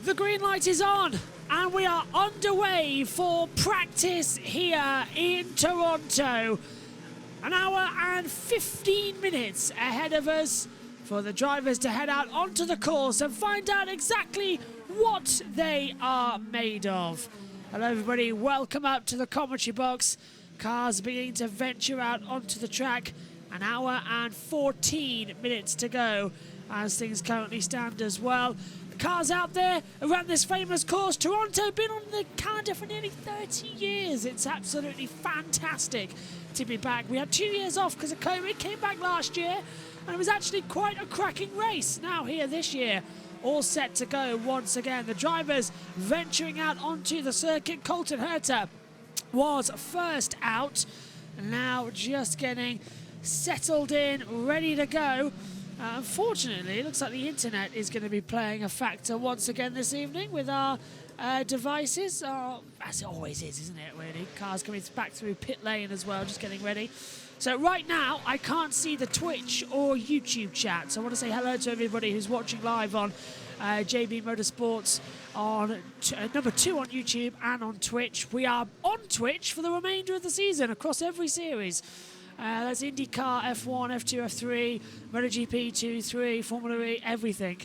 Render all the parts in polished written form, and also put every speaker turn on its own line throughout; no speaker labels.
The green light is on and we are underway for practice here in Toronto. An hour and 15 minutes ahead of us for the drivers to head out onto the course and find out exactly what they are made of. Hello everybody, welcome up to the commentary box. Cars beginning to venture out onto the track. An hour and 14 minutes to go as things currently stand as well. Cars out there around this famous course. Toronto, been on the calendar for nearly 30 years. It's absolutely fantastic to be back. We had 2 years off because of COVID, came back last year, and it was actually quite a cracking race. Now here this year, all set to go once again. The drivers venturing out onto the circuit. Colton Herta was first out, now just getting settled in, ready to go. Unfortunately, it looks like the internet is going to be playing a factor once again this evening with our devices. As it always is, isn't it, really? Cars coming back through pit lane as well, just getting ready. So right now, I can't see the Twitch or YouTube chat. So I want to say hello to everybody who's watching live on JBMotorsports on number 2 on YouTube and on Twitch. We are on Twitch for the remainder of the season across every series. That's IndyCar, F1, F2, F3, MotoGP 2, 3, Formula E, everything.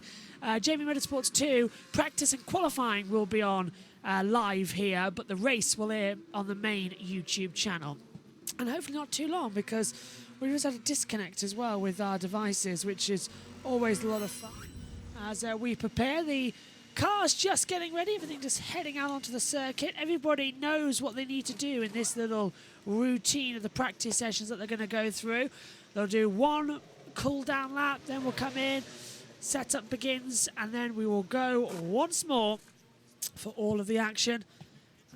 JBMotorsports 2, practice and qualifying will be on live here, but the race will air on the main YouTube channel. And hopefully not too long, because we just had a disconnect as well with our devices, which is always a lot of fun. As we prepare, the cars just getting ready, everything just heading out onto the circuit. Everybody knows what they need to do in this little routine of the practice sessions that they're going to go through. They'll do one cool down lap, then we'll come in, setup begins, and then we will go once more for all of the action.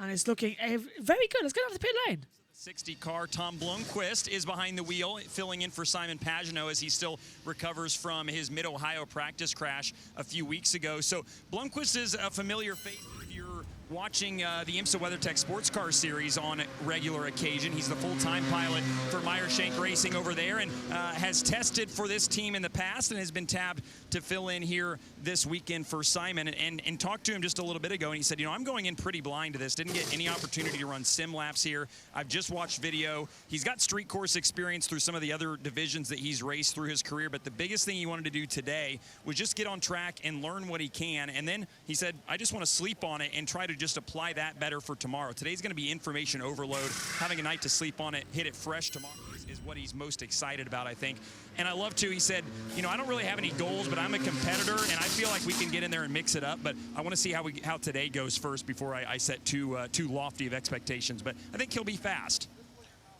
And it's looking very good. Let's go down to the pit lane.
60 car, Tom Blomquist is behind the wheel, filling in for Simon Pagenaud as he still recovers from his Mid-Ohio practice crash a few weeks ago. So Blomquist is a familiar face if you're watching the IMSA WeatherTech Sports Car Series on regular occasion. He's the full-time pilot for Meyer Shank Racing over there and has tested for this team in the past and has been tabbed to fill in here this weekend for Simon, and talked to him just a little bit ago, and he said, you know, I'm going in pretty blind to this. Didn't get any opportunity to run sim laps here. I've just watched video. He's got street course experience through some of the other divisions that he's raced through his career, but the biggest thing he wanted to do today was just get on track and learn what he can, and then he said, I just want to sleep on it and try to just apply that better for tomorrow. Today's going to be information overload. Having a night to sleep on it, hit it fresh tomorrow is what he's most excited about, I think. And I love to, he said, you know, I don't really have any goals, but I'm a competitor, and I feel like we can get in there and mix it up, but I want to see how today goes first before I set too lofty of expectations, but I think he'll be fast.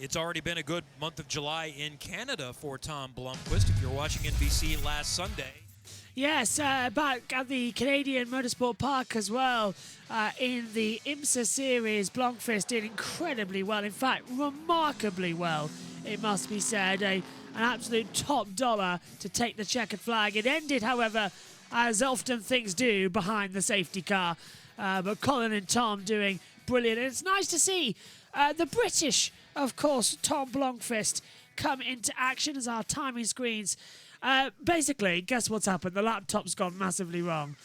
It's already been a good month of July in Canada for Tom Blomquist. If you're watching NBC last Sunday.
Yes, back at the Canadian Motorsport Park as well. In the IMSA series, Blomquist did incredibly well. In fact, remarkably well, it must be said. An absolute top dollar to take the checkered flag. It ended, however, as often things do, behind the safety car. But Colin and Tom doing brilliant. And it's nice to see the British, of course, Tom Blomquist, come into action as our timing screens. Basically, guess what's happened? The laptop's gone massively wrong.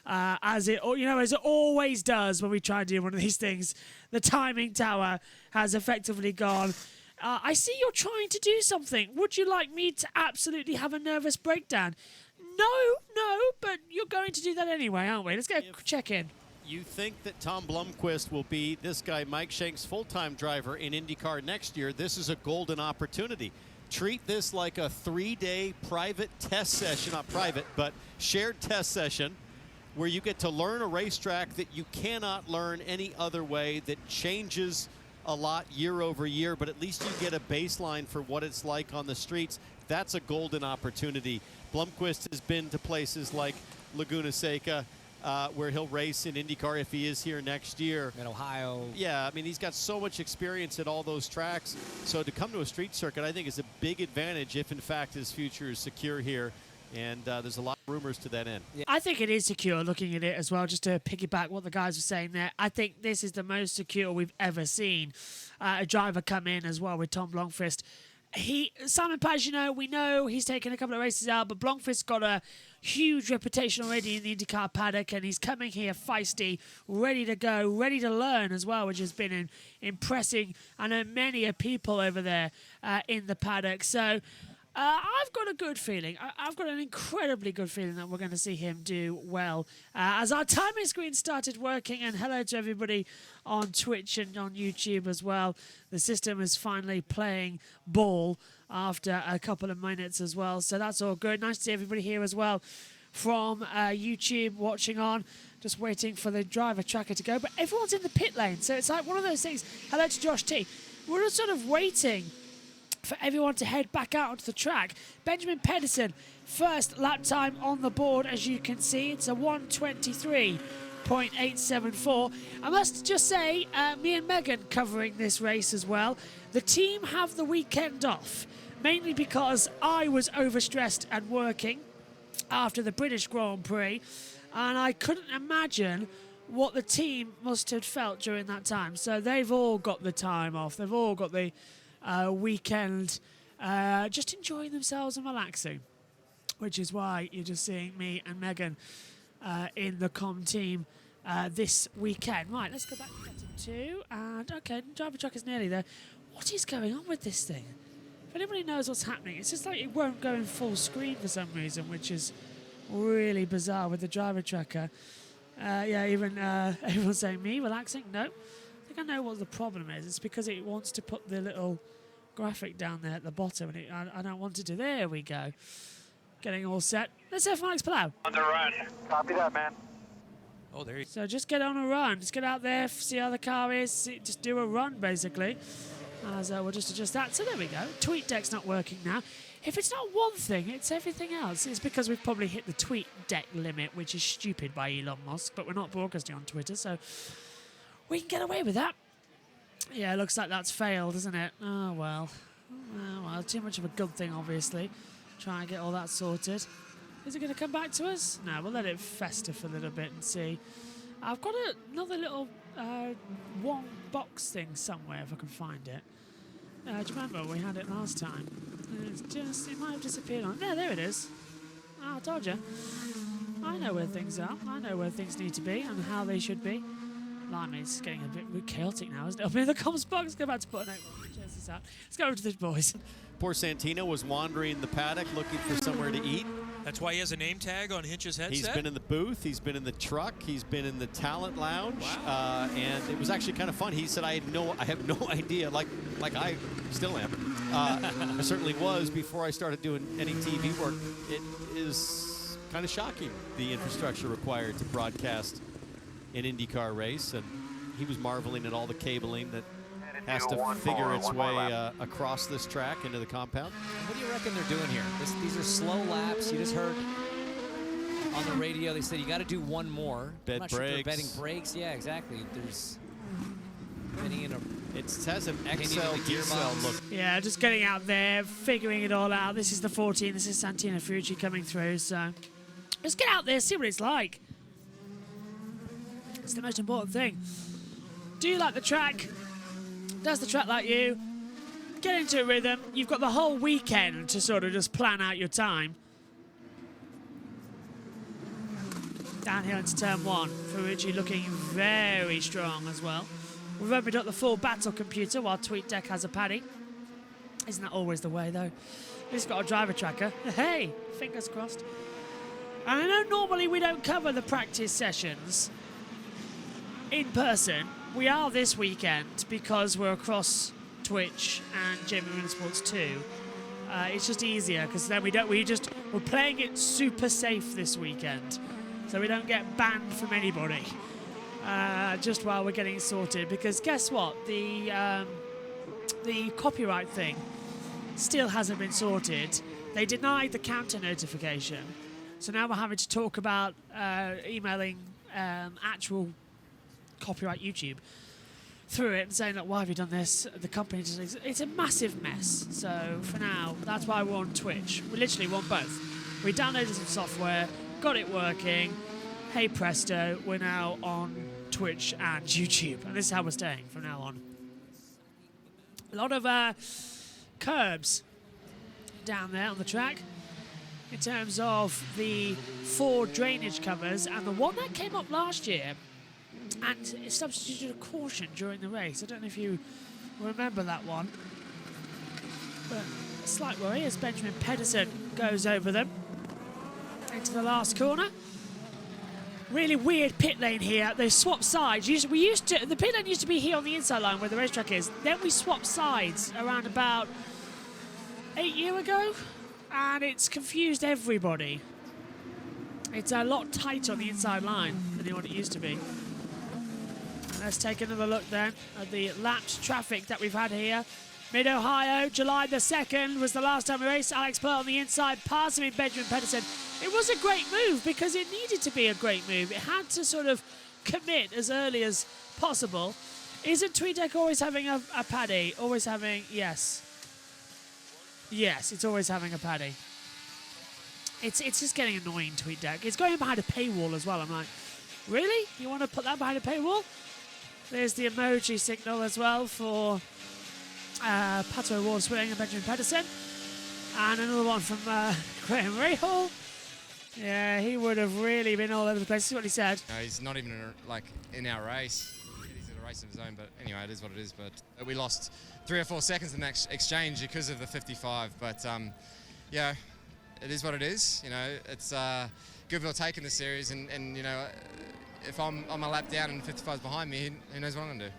As it always does when we try and do one of these things. The timing tower has effectively gone. I see you're trying to do something. Would you like me to absolutely have a nervous breakdown? No, but you're going to do that anyway, aren't we? Let's go check in.
You think that Tom Blomquist will be this guy, Mike Shank's full-time driver in IndyCar next year. This is a golden opportunity. Treat this like a 3-day private test session, not private, but shared test session, where you get to learn a racetrack that you cannot learn any other way, that changes a lot year over year, but at least you get a baseline for what it's like on the streets. That's a golden opportunity. Blomquist has been to places like Laguna Seca, where he'll race in IndyCar if he is here next year.
In Ohio.
Yeah, I mean, he's got so much experience at all those tracks. So to come to a street circuit, I think is a big advantage if, in fact, his future is secure here. And there's a lot of rumors to that end.
I think it is secure, looking at it as well, just to piggyback what the guys were saying there. I think this is the most secure we've ever seen a driver come in as well with Tom Blomquist. Simon Pagenaud, we know he's taken a couple of races out, but Blomquist's got a huge reputation already in the IndyCar paddock, and he's coming here feisty, ready to go, ready to learn as well, which has been impressing. I know many people over there in the paddock. So I've got a good feeling. I've got an incredibly good feeling that we're going to see him do well. As our timing screen started working, and hello to everybody on Twitch and on YouTube as well. The system is finally playing ball after a couple of minutes as well. So that's all good. Nice to see everybody here as well from YouTube watching on. Just waiting for the driver tracker to go. But everyone's in the pit lane. So it's like one of those things. Hello to Josh T. We're just sort of waiting for everyone to head back out onto the track. Benjamin Pedersen, first lap time on the board, as you can see. It's a 1:23.874. I must just say, me and Megan covering this race as well. The team have the weekend off, mainly because I was overstressed and working after the British Grand Prix, and I couldn't imagine what the team must have felt during that time. So they've all got the time off. They've all got the weekend just enjoying themselves and relaxing, which is why you're just seeing me and Megan in the com team this weekend. Right, let's go back to button 2. And okay, driver truck is nearly there. What is going on with this thing? If anybody knows what's happening, it's just like it won't go in full screen for some reason, which is really bizarre with the driver tracker. Yeah, even everyone's saying me relaxing. No, I think I know what the problem is. It's because it wants to put the little graphic down there at the bottom, and I don't want it to. There we go. Getting all set. Let's have Alex Palau.
On the run. Copy that, man.
Oh, there you go.
So just get on a run. Just get out there, see how the car is. Just do a run, basically. So we'll just adjust that. So there we go. Tweet deck's not working now. If it's not one thing, it's everything else. It's because we've probably hit the tweet deck limit, which is stupid by Elon Musk, but we're not broadcasting on Twitter, so we can get away with that. Yeah, it looks like that's failed, isn't it? Oh, well. Oh, well, too much of a good thing, obviously. Try and get all that sorted. Is it going to come back to us? No, we'll let it fester for a little bit and see. I've got another little one box thing somewhere, if I can find it. Do you remember we had it last time? It might have disappeared on. There it is. Oh, I told you. I know where things are. I know where things need to be and how they should be. Blimey, it's getting a bit chaotic now, isn't it? Up in the comms box. Let's go back to put a note. Cheers this out. Let's go over to the boys.
Poor Santino was wandering the paddock looking for somewhere to eat.
That's why he has a name tag on Hinch's headset?
He's been in the booth. He's been in the truck. He's been in the talent lounge.
Wow.
And it was actually kind of fun. He said, I have no idea, like I still am. I certainly was before I started doing any TV work. It is kind of shocking, the infrastructure required to broadcast an IndyCar race. And he was marveling at all the cabling that has to figure its way across this track into the compound.
What do you reckon they're doing here? These are slow laps. You just heard on the radio they said you got to do one more.
Bed
I'm not sure if they're
brakes.
betting brakes. Yeah, exactly. There's betting in a.
It has an
Painting
XL
the
diesel
gearbox.
look.
Yeah, just getting out there, figuring it all out. This is the 14. This is Santino Ferrucci coming through. So let's get out there, see what it's like. It's the most important thing. Do you like the track? Does the track like you? Get into a rhythm. You've got the whole weekend to sort of just plan out your time. Down here into turn 1. Ferrucci looking very strong as well. We've opened up the full battle computer while TweetDeck has a paddy. Isn't that always the way, though? He's got a driver tracker. Hey, fingers crossed. And I know normally we don't cover the practice sessions in person. We are this weekend because we're across Twitch and JBMotorsports 2. It's just easier because then we're playing it super safe this weekend, so we don't get banned from anybody. Just while we're getting it sorted, because guess what? The copyright thing still hasn't been sorted. They denied the counter notification, so now we're having to talk about emailing actual copyright YouTube through it and saying, look, why have you done this? The company doesn't. It's a massive mess. So for now, that's why we're on Twitch. We literally want both. We downloaded some software, got it working. Hey presto, we're now on Twitch and YouTube, and this is how we're staying from now on. A lot of curbs down there on the track in terms of the 4 drainage covers, and the one that came up last year and it substituted a caution during the race. I don't know if you remember that one, but a slight worry as Benjamin Pedersen goes over them into the last corner. Really weird pit lane here. They swap sides. The pit lane used to be here on the inside line where the racetrack is. Then we swapped sides around about 8 years ago, and it's confused everybody. It's a lot tighter on the inside line than what it used to be. And let's take another look then at the lapped traffic that we've had here. Mid-Ohio, July the 2nd was the last time we raced. Alex Pert on the inside, passing Benjamin Pedersen. It was a great move because it needed to be a great move. It had to sort of commit as early as possible. Isn't TweetDeck always having a paddy? Always having, yes. Yes, it's always having a paddy. It's just getting annoying, TweetDeck. It's going behind a paywall as well. I'm like, really? You want to put that behind a paywall? There's the emoji signal as well for Pato Award swing and Benjamin Pedersen. And another one from Graham Rahal. Yeah, he would have really been all over the place. This is what he said.
No, he's not even in our race. He's in a race of his own, but anyway, it is what it is. But we lost 3 or 4 seconds in that exchange because of the 55. But yeah, it is what it is. You know, it's give or take in the series, and you know, if I'm a lap down and 55's behind me, who knows what I'm gonna do.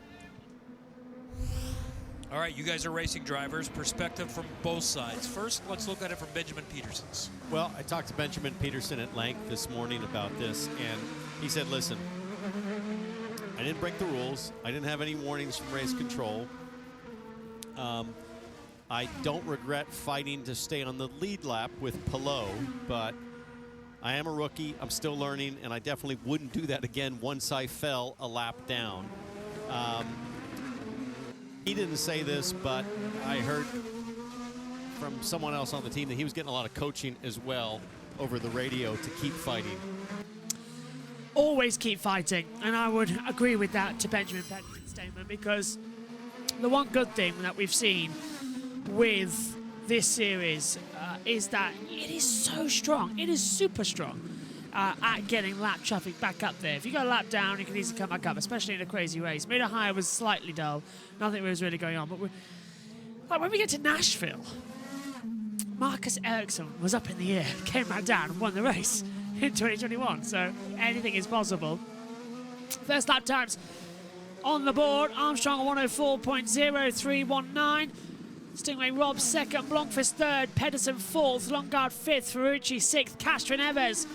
All right, you guys are racing drivers. Perspective from both sides. First, let's look at it from Benjamin Pedersen's.
Well, I talked to Benjamin Pedersen at length this morning about this, and he said, listen, I didn't break the rules. I didn't have any warnings from race control. I don't regret fighting to stay on the lead lap with Palou, but I am a rookie. I'm still learning, and I definitely wouldn't do that again once I fell a lap down. He didn't say this, but I heard from someone else on the team that he was getting a lot of coaching as well over the radio to keep fighting.
Always keep fighting, and I would agree with that to Benjamin Pedersen's statement, because the one good thing that we've seen with this series is that it is so strong. It is super strong at getting lap traffic back up there. If you go a lap down, you can easily come back up, especially in a crazy race. Mid-Ohio was slightly dull. Nothing was really going on. But like when we get to Nashville, Marcus Ericsson was up in the air, came back down and won the race in 2021. So anything is possible. First lap times on the board. Armstrong 104.0319. Stingray Rob second, Blomquist third, Pedersen fourth, Longard fifth, Ferrucci sixth, Castro Neves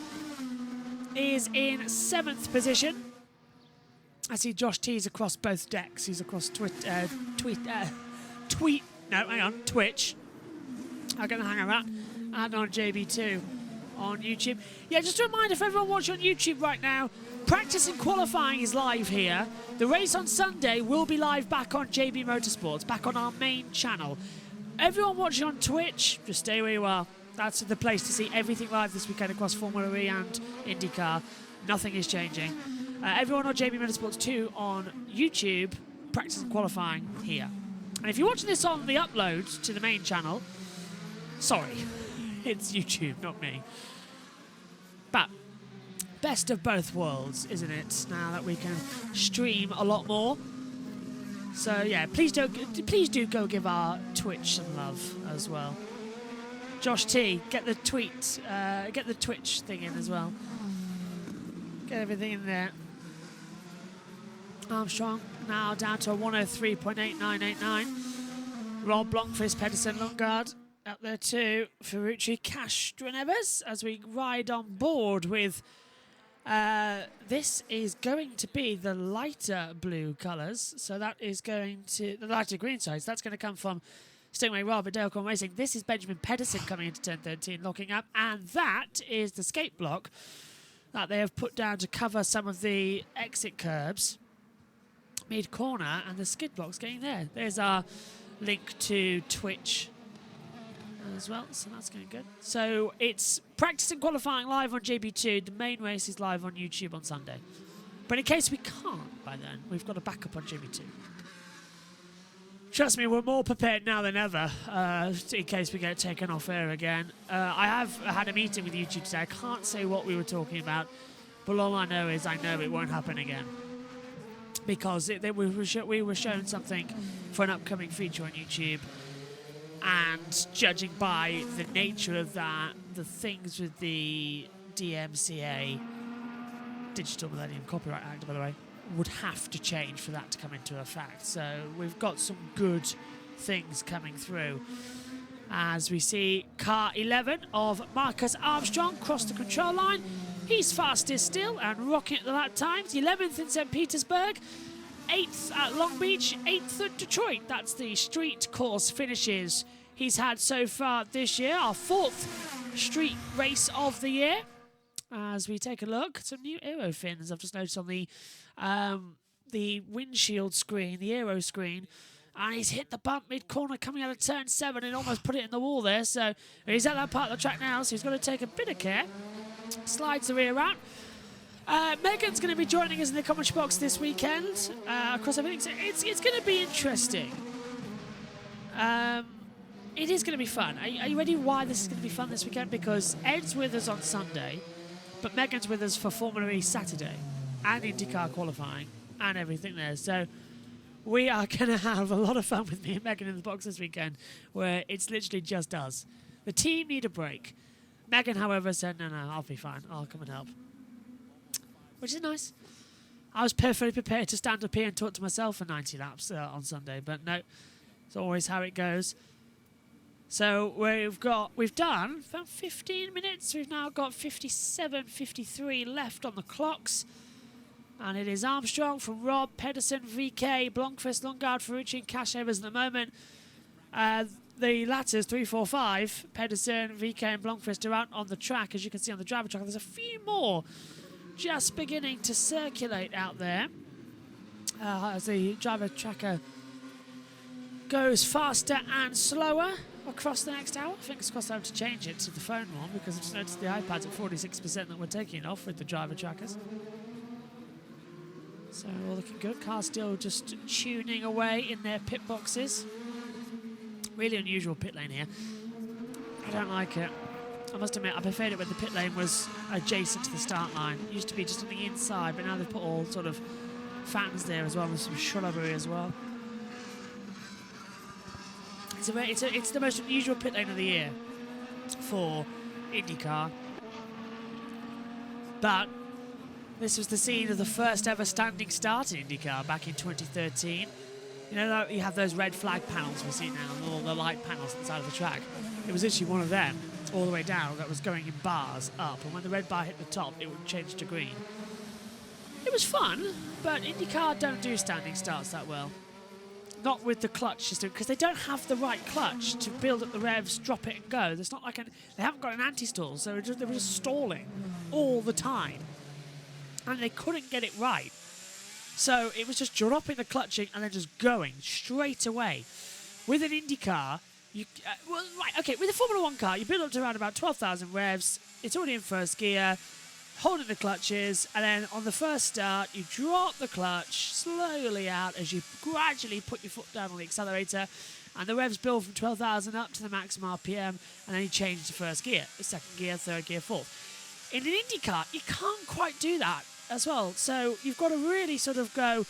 is in 7th position. I see Josh T's across both decks. He's across Twitch. I'll get the hang of that. And on JB2 on YouTube. Yeah, just a reminder for everyone watching on YouTube right now, practice and qualifying is live here. The race on Sunday will be live back on JB Motorsports, back on our main channel. Everyone watching on Twitch, just stay where you are. That's the place to see everything live this weekend across Formula E and IndyCar. Nothing is changing. Everyone on JB Motorsports 2 on YouTube, practice and qualifying here. And if you're watching this on the upload to the main channel, sorry, it's YouTube, not me. But best of both worlds, isn't it? Now that we can stream a lot more. So yeah, please do go give our Twitch some love as well. Josh T, get the Twitch thing in as well. Get everything in there. Armstrong now down to a 103.8989. Rob, Blomquist, Pedersen, Longard up there too. Ferrucci, Castro Neves as we ride on board with. This is going to be the lighter blue colours, so that is going to the lighter green sides. That's going to come from Stingray Rob at Dalecorn Racing. This is Benjamin Pedersen coming into turn 13, locking up, and that is the skate block that they have put down to cover some of the exit curbs mid-corner, and the skid block's getting there. There's our link to Twitch as well, so that's going good. So it's practice and qualifying live on JB2. The main race is live on YouTube on Sunday. But in case we can't by then, we've got a backup on JB2. Trust me, we're more prepared now than ever in case we get taken off air again. I have had a meeting with YouTube today. I can't say what we were talking about, but all I know is I know it won't happen again. Because we were shown something for an upcoming feature on YouTube, and judging by the nature of that, the things with the DMCA, Digital Millennium Copyright Act, by the way, would have to change for that to come into effect. So we've got some good things coming through. As we see car 11 of Marcus Armstrong cross the control line. He's fastest still and rocking at the lap times. 11th in St. Petersburg, 8th at Long Beach, 8th at Detroit. That's the street course finishes he's had so far this year. Our 4th street race of the year. As we take a look, some new aero fins I've just noticed on the windshield screen, the aero screen, and he's hit the bump mid-corner coming out of turn 7 and almost put it in the wall there. So he's at that part of the track now, so he's got to take a bit of care. Slides the rear out. Megan's going to be joining us in the commentary box this weekend across everything. So it's going to be interesting. It is going to be fun. Are you ready why this is going to be fun this weekend? Because Ed's with us on Sunday, but Megan's with us for Formula E Saturday and IndyCar qualifying and everything there. So we are going to have a lot of fun with me and Megan in the box this weekend, where it's literally just us. The team need a break. Megan, however, said, no, I'll be fine. I'll come and help. Which is nice. I was perfectly prepared to stand up here and talk to myself for 90 laps on Sunday, but no, it's always how it goes. So we've done about 15 minutes. We've now got 57, 53 left on the clocks. And it is Armstrong from Rob, Pedersen, VK, Blomquist, Lundgaard, Ferrucci and Cashavers at the moment. The latters, 3, 4, 5, Pedersen, VK and Blomquist are out on the track. As you can see on the driver track, there's a few more just beginning to circulate out there. As the driver tracker goes faster and slower across the next hour. I think it's cost time to change it to the phone one, because I've just noticed the iPad's at 46% that we're taking off with the driver trackers. So all looking good. Cars still just tuning away in their pit boxes. Really unusual pit lane here. I don't like it. I must admit, I preferred it when the pit lane was adjacent to the start line. It used to be just on the inside, but now they've put all sort of fans there as well, and some shrubbery as well. It's the most unusual pit lane of the year for IndyCar. But this was the scene of the first ever standing start in IndyCar back in 2013. You know, you have those red flag panels we see now, and all the light panels on the side of the track. It was literally one of them, all the way down, that was going in bars up, and when the red bar hit the top, it would change to green. It was fun, but IndyCar don't do standing starts that well. Not with the clutch system, because they don't have the right clutch to build up the revs, drop it and go. There's not like they haven't got an anti-stall, so they were just stalling all the time. And they couldn't get it right. So it was just dropping the clutching and then just going straight away. With an IndyCar, with a Formula 1 car, you build up to around about 12,000 revs. It's already in first gear, holding the clutches, and then on the first start, you drop the clutch slowly out as you gradually put your foot down on the accelerator, and the revs build from 12,000 up to the maximum RPM, and then you change to first gear, second gear, third gear, fourth. In an IndyCar, you can't quite do that as well, so you've got to really sort of go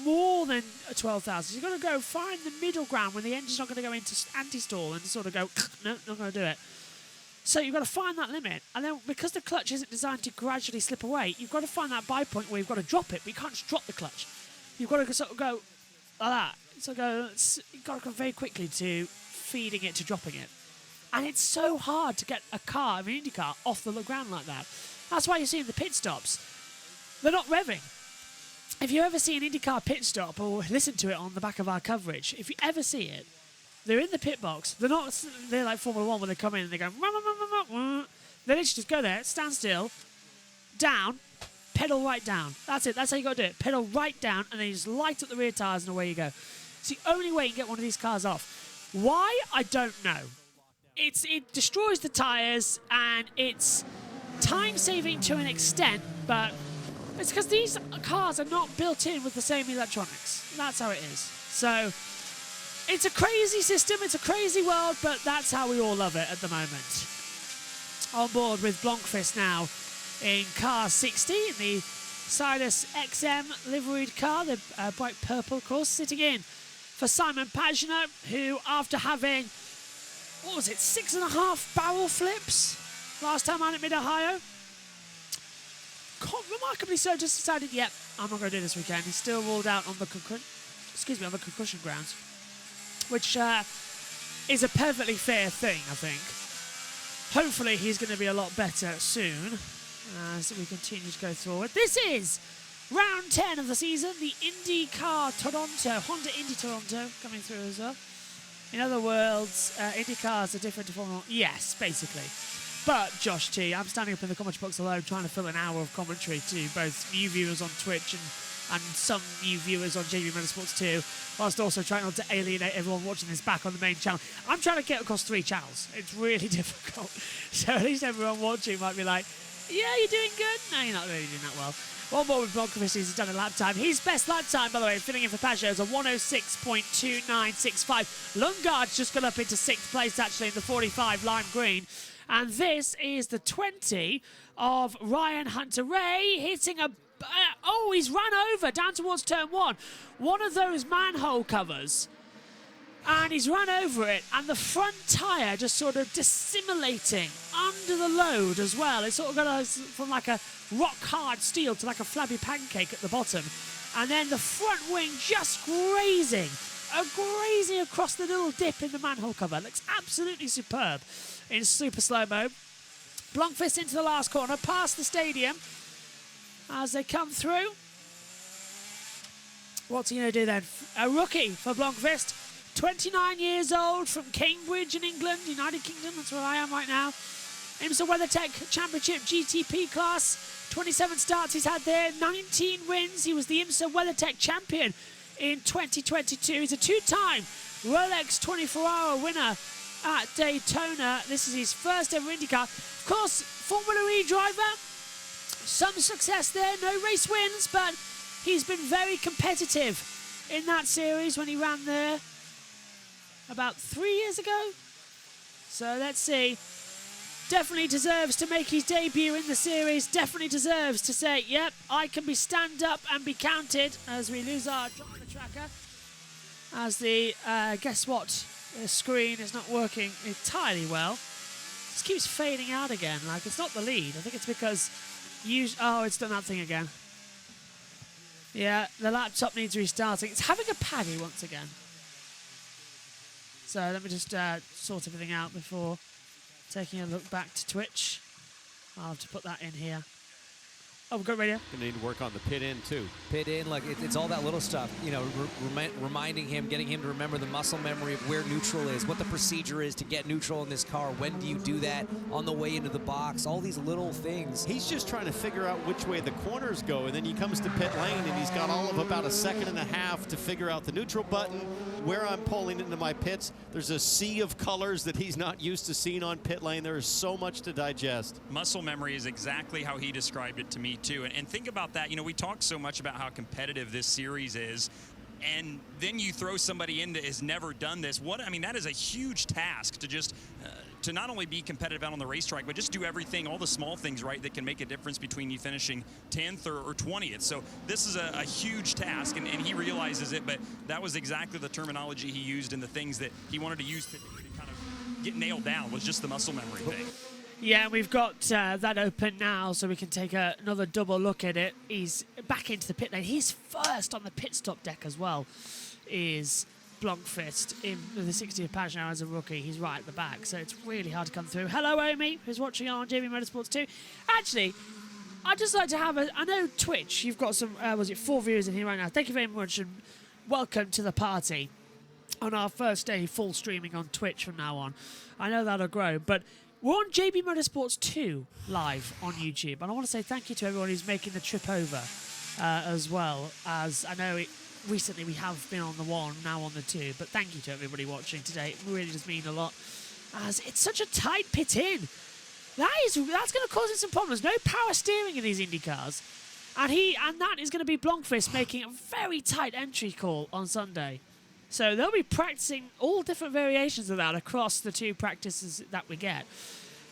more than 12,000. You've got to go find the middle ground when the engine's not going to go into anti-stall and sort of go, no, not going to do it. So you've got to find that limit, and then because the clutch isn't designed to gradually slip away, you've got to find that buy point where you've got to drop it, but you can't just drop the clutch. You've got to sort of go like that. So you've got to go very quickly to feeding it to dropping it. And it's so hard to get a car, an IndyCar, off the ground like that. That's why you see in the pit stops, they're not revving. If you ever see an IndyCar pit stop or listen to it on the back of our coverage, if you ever see it, they're in the pit box. They're like Formula 1 when they come in and they go, wah, wah, wah, wah, wah. They literally just go there, stand still, down, pedal right down. That's it. That's how you got to do it. Pedal right down, and then you just light up the rear tyres and away you go. It's the only way you can get one of these cars off. Why? I don't know. It destroys the tyres, and it's time-saving to an extent, but it's because these cars are not built in with the same electronics. That's how it is. So It's a crazy system, it's a crazy world, but that's how we all love it at the moment. On board with Blomquist now in car 60, in the Silas XM liveried car, the bright purple, of course, sitting in for Simon Pagenaud, who, after having, 6.5 barrel flips last time out at Mid-Ohio, remarkably so, just decided, yep, I'm not going to do this weekend. He's still ruled out on the concussion grounds, which is a perfectly fair thing, I think. Hopefully he's going to be a lot better soon as we continue to go forward. This is round 10 of the season, the IndyCar Toronto, Honda Indy Toronto coming through as well. In other words, IndyCars are different to Formula 1. Yes, basically. But, Josh T, I'm standing up in the commentary box alone trying to fill an hour of commentary to both new viewers on Twitch and some new viewers on JBMotorsports too, whilst also trying not to alienate everyone watching this back on the main channel. I'm trying to get across 3 channels. It's really difficult. So at least everyone watching might be like, yeah, you're doing good. No, you're not really doing that well. One more with Blomquist, he's done a lap time. His best lap time, by the way, filling in for Pagenaud, is a 106.2965. Lundgaard's just got up into 6th place, actually, in the 45 lime green. And this is the 20 of Ryan Hunter-Reay hitting a... he's run over down towards turn 1. One of those manhole covers. And he's run over it. And the front tyre just sort of dissimulating under the load as well. It's sort of got from like a rock-hard steel to like a flabby pancake at the bottom. And then the front wing just grazing across the little dip in the manhole cover. Looks absolutely superb in super slow-mo. Blomquist into the last corner, past the stadium as they come through. What's he going to do then? A rookie for Blomquist, 29 years old, from Cambridge in England, United Kingdom, that's where I am right now. IMSA WeatherTech Championship GTP class, 27 starts he's had there, 19 wins. He was the IMSA WeatherTech champion in 2022. He's a 2-time Rolex 24-hour winner at Daytona. This is his first ever IndyCar. Of course, Formula E driver. Some success there, no race wins, but he's been very competitive in that series when he ran there about 3 years ago. So let's see. Definitely deserves to make his debut in the series. Definitely deserves to say, yep, I can be stand up and be counted, as we lose our driver tracker. As the, guess what? The screen is not working entirely well. Just keeps fading out again. Like, it's not the lead. I think it's because it's done that thing again. Yeah, the laptop needs restarting. It's having a paddy once again. So let me just sort everything out before taking a look back to Twitch. I'll have to put that in here. Oh, we've got radio.
Gonna need to work on the pit in too.
Pit in, like it's all that little stuff, you know, reminding him, getting him to remember the muscle memory of where neutral is, what the procedure is to get neutral in this car. When do you do that on the way into the box? All these little things.
He's just trying to figure out which way the corners go, and then he comes to pit lane, and he's got all of about a second and a half to figure out the neutral button, where I'm pulling into my pits. There's a sea of colors that he's not used to seeing on pit lane. There is so much to digest.
Muscle memory is exactly how he described it to me too. And think about that. You know, we talk so much about how competitive this series is, and then you throw somebody in that has never done this. That is a huge task to just to not only be competitive out on the racetrack, but just do everything, all the small things right that can make a difference between you finishing 10th or 20th. So this is a huge task, and he realizes it, but that was exactly the terminology he used, and the things that he wanted to use to kind of get nailed down was just the muscle memory thing.
Yeah, we've got that open now, so we can take another double look at it. He's back into the pit lane. He's first on the pit stop deck as well, is Blomquist in the 60th Pagenaud as a rookie. He's right at the back, so it's really hard to come through. Hello, Amy, who's watching on JBMotorsports too. Actually, I'd just like to have I know Twitch, you've got some, 4 viewers in here right now. Thank you very much, and welcome to the party on our first day full streaming on Twitch from now on. I know that'll grow, but we're on JB Motorsports 2 live on YouTube, and I want to say thank you to everyone who's making the trip over as well, as I know recently we have been on the 1, now on the 2, but thank you to everybody watching today. It really does mean a lot, as it's such a tight pit in. That's going to cause him some problems. No power steering in these Indy cars, and that is going to be Blomquist making a very tight entry call on Sunday. So they'll be practicing all different variations of that across the 2 practices that we get.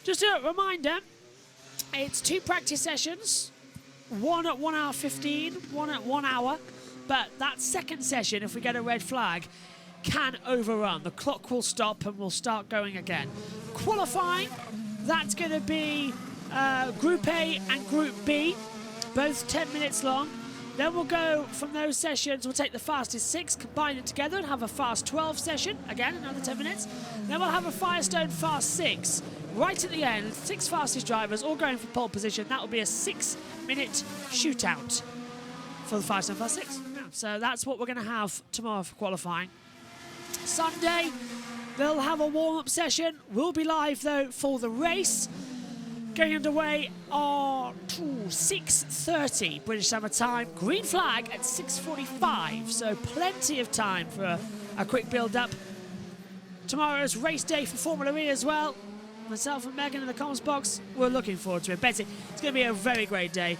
Just a reminder, it's 2 practice sessions, one at 1 hour 15, one at 1 hour, but that second session, if we get a red flag, can overrun. The clock will stop and we'll start going again. Qualifying, that's going to be Group A and Group B, both 10 minutes long. Then we'll go from those sessions, we'll take the fastest 6, combine it together and have a fast 12 session, again, another 10 minutes. Then we'll have a Firestone fast 6, right at the end, 6 fastest drivers all going for pole position. That will be a 6-minute shootout for the Firestone fast 6. Yeah, so that's what we're going to have tomorrow for qualifying. Sunday, they'll have a warm-up session. We'll be live, though, for the race. Getting underway on 6:30 British Summer Time. Green flag at 6:45, so plenty of time for a quick build-up. Tomorrow's race day for Formula E as well. Myself and Megan in the comms box, we're looking forward to it. Betty, it's going to be a very great day.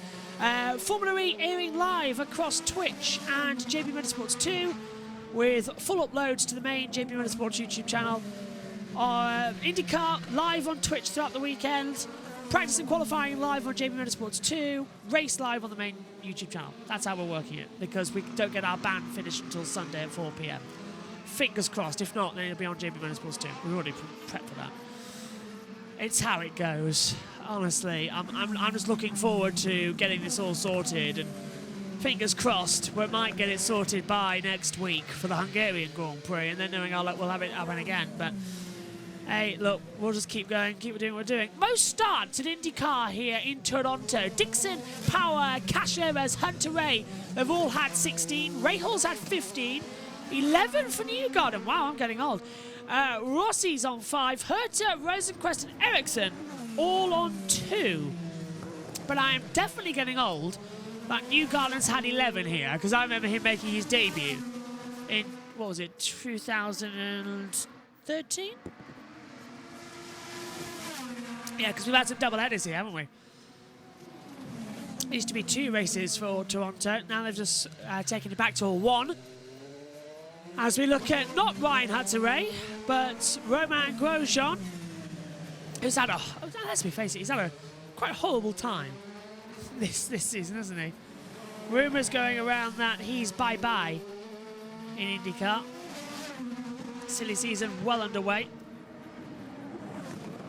Formula E airing live across Twitch and JBMotorsports 2 with full uploads to the main JB Motorsports YouTube channel. IndyCar live on Twitch throughout the weekend. Practice and qualifying live on JB Motorsports 2. Race live on the main YouTube channel. That's how we're working it, because we don't get our band finished until Sunday at 4 p.m. Fingers crossed. If not, then it'll be on JB Motorsports 2. We've already prepped for that. It's how it goes. Honestly, I'm just looking forward to getting this all sorted, and fingers crossed we might get it sorted by next week for the Hungarian Grand Prix, and then knowing our luck, we'll have it happen again. But hey, look, we'll just keep going, keep doing what we're doing. Most starts at IndyCar here in Toronto. Dixon, Power, Cash Evers, Hunter Ray, they've all had 16. Ray Hall's had 15. 11 for Newgarden. Wow, I'm getting old. Rossi's on 5. Herta, Rosenquist, and Ericsson all on 2. But I am definitely getting old. But Newgarden's had 11 here, because I remember him making his debut in, what was it, 2013? Yeah, because we've had some double headers here, haven't we? It used to be 2 races for Toronto. Now they've just taken it back to a 1. As we look at not Ryan Hunter-Ray, but Romain Grosjean, who's had a, let's be face it, he's had a quite horrible time this season, hasn't he? Rumours going around that he's bye-bye in IndyCar. Silly season well underway.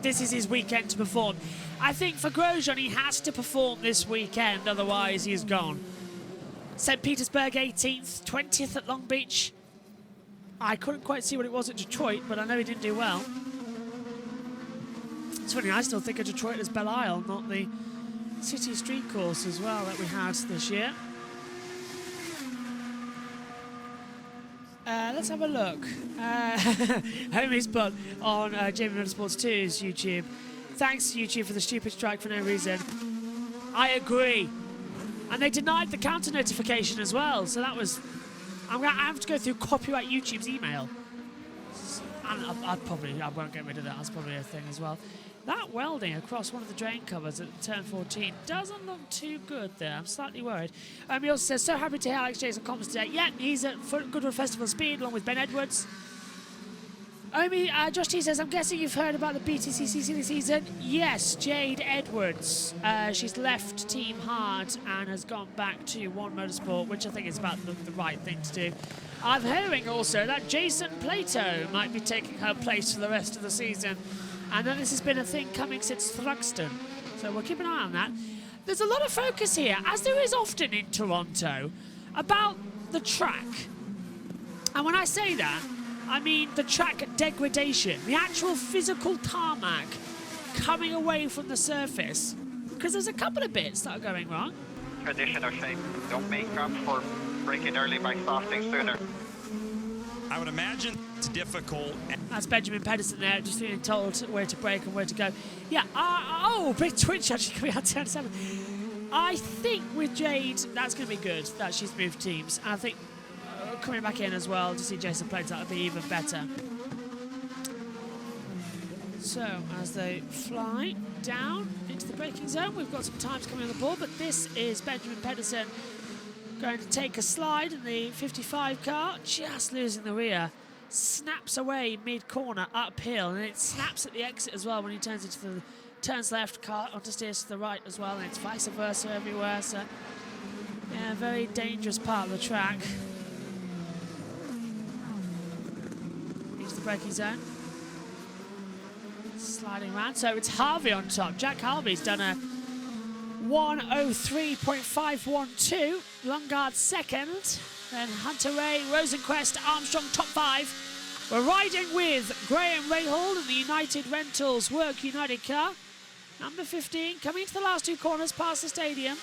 This is his weekend to perform. I think for Grosjean, he has to perform this weekend, otherwise he's gone. St. Petersburg 18th, 20th at Long Beach. I couldn't quite see what it was at Detroit, but I know he didn't do well. It's funny, I still think of Detroit as Belle Isle, not the city street course as well that we had this year. Let's have a look. Homie's Butt on JB Motorsports 2's YouTube. Thanks, YouTube, for the stupid strike for no reason. I agree. And they denied the counter notification as well, so that was... I have to go through copyright YouTube's email. And I won't get rid of that. That's probably a thing as well. That welding across one of the drain covers at turn 14 doesn't look too good there. I'm slightly worried. He also says, so happy to hear Alex J's on comments today. Yeah, he's at Goodwood Festival Speed along with Ben Edwards. Josh T says, I'm guessing you've heard about the BTCC silly season. Yes, Jade Edwards. She's left Team Hard and has gone back to One Motorsport, which I think is about the right thing to do. I'm hearing also that Jason Plato might be taking her place for the rest of the season. And then this has been a thing coming since Thruxton. So we'll keep an eye on that. There's a lot of focus here, as there is often in Toronto, about the track. And when I say that, I mean the track degradation, the actual physical tarmac coming away from the surface. Because there's a couple of bits that are going wrong.
Traditional shape. Don't make up for braking early by softening sooner.
I would imagine it's difficult.
That's Benjamin Pedersen there, just being told where to brake and where to go. Yeah, big twitch actually coming out turn 7. I think with Jade, that's going to be good that she's moved teams. And I think coming back in as well to see Jason Plato, that would be even better. So as they fly down into the braking zone, we've got some times coming on the board, but this is Benjamin Pedersen going to take a slide in the 55 car, just losing the rear. Snaps away mid-corner uphill, and it snaps at the exit as well when he turns into the turns left, car onto steers to the right as well, and it's vice versa everywhere. So, yeah, very dangerous part of the track. Into the braking zone. Sliding around, so it's Harvey on top. Jack Harvey's done a 1:03.512. Lungard second. Then Hunter Ray, Rosenquist, Armstrong top 5. We're riding with Graham Rahal in the United Rentals Work United car. Number 15 coming into the last 2 corners past the stadium.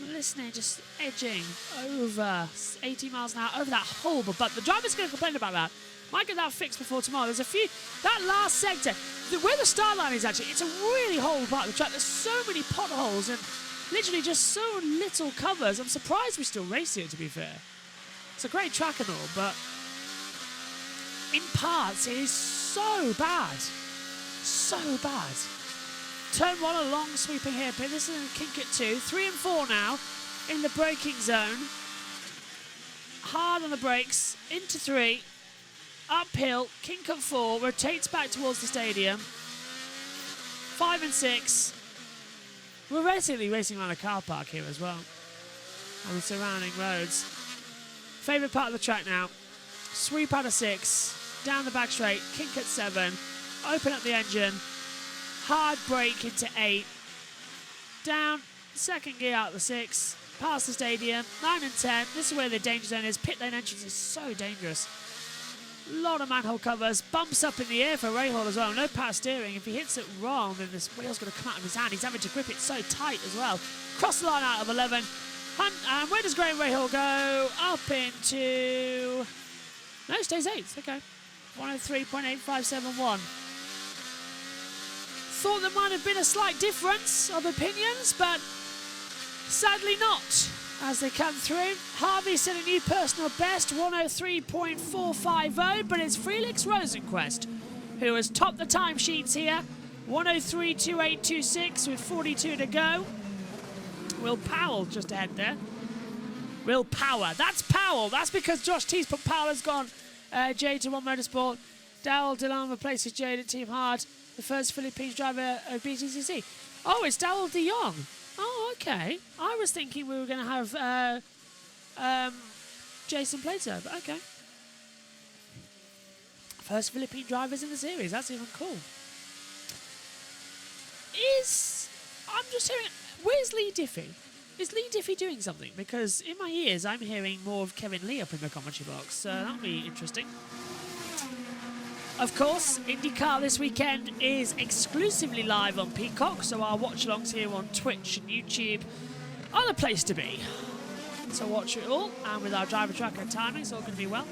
Listening, just edging over 80 miles an hour over that hole, but the driver's going to complain about that. Might get that fixed before tomorrow. There's a few, that last sector, where the start line is actually, it's a really horrible part of the track. There's so many potholes and literally just so little covers. I'm surprised we still race here, to be fair. It's a great track and all, but in parts it is so bad. So bad. Turn 1, a long sweeping hairpin. This is in kink at 2. 3 and 4 now in the braking zone. Hard on the brakes. Into 3. Uphill. Kink at 4. Rotates back towards the stadium. 5 and 6. We're basically racing around a car park here as well. On the surrounding roads. Favourite part of the track now. Sweep out of 6. Down the back straight. Kink at 7. Open up the engine. Hard brake into 8. Down. Second gear out of the 6. Past the stadium. 9 and 10. This is where the danger zone is. Pit lane entrance is so dangerous. A lot of manhole covers. Bumps up in the air for Rahal as well. No power steering. If he hits it wrong, then this wheel's going to come out of his hand. He's having to grip it so tight as well. Cross the line out of 11. And where does Graham Rahal go? Up into... No, stays 8th. Okay. 103.8571. Thought there might have been a slight difference of opinions, but sadly not. As they come through, Harvey set a new personal best, 103.450, but it's Felix Rosenquist who has topped the timesheets here. 103.2826 with 42 to go. Will Powell just ahead there. Will Power. That's Powell. That's because Josh Teese put Powell has gone. Jade to JBMotorsports. Darrell Dillon replaces Jade at Team Hard. The first Philippines driver of BTCC. Oh, it's Darrell de Jong. Oh, okay. I was thinking we were going to have Jason Plato, but okay. First Philippine drivers in the series. That's even cool. I'm just hearing... Where's Lee Diffie? Is Lee Diffie doing something? Because in my ears, I'm hearing more of Kevin Lee up in the commentary box. So that'll be interesting. Of course, IndyCar this weekend is exclusively live on Peacock, so our watch-alongs here on Twitch and YouTube are the place to be. So watch it all, and with our driver tracker timing, it's all going to be well.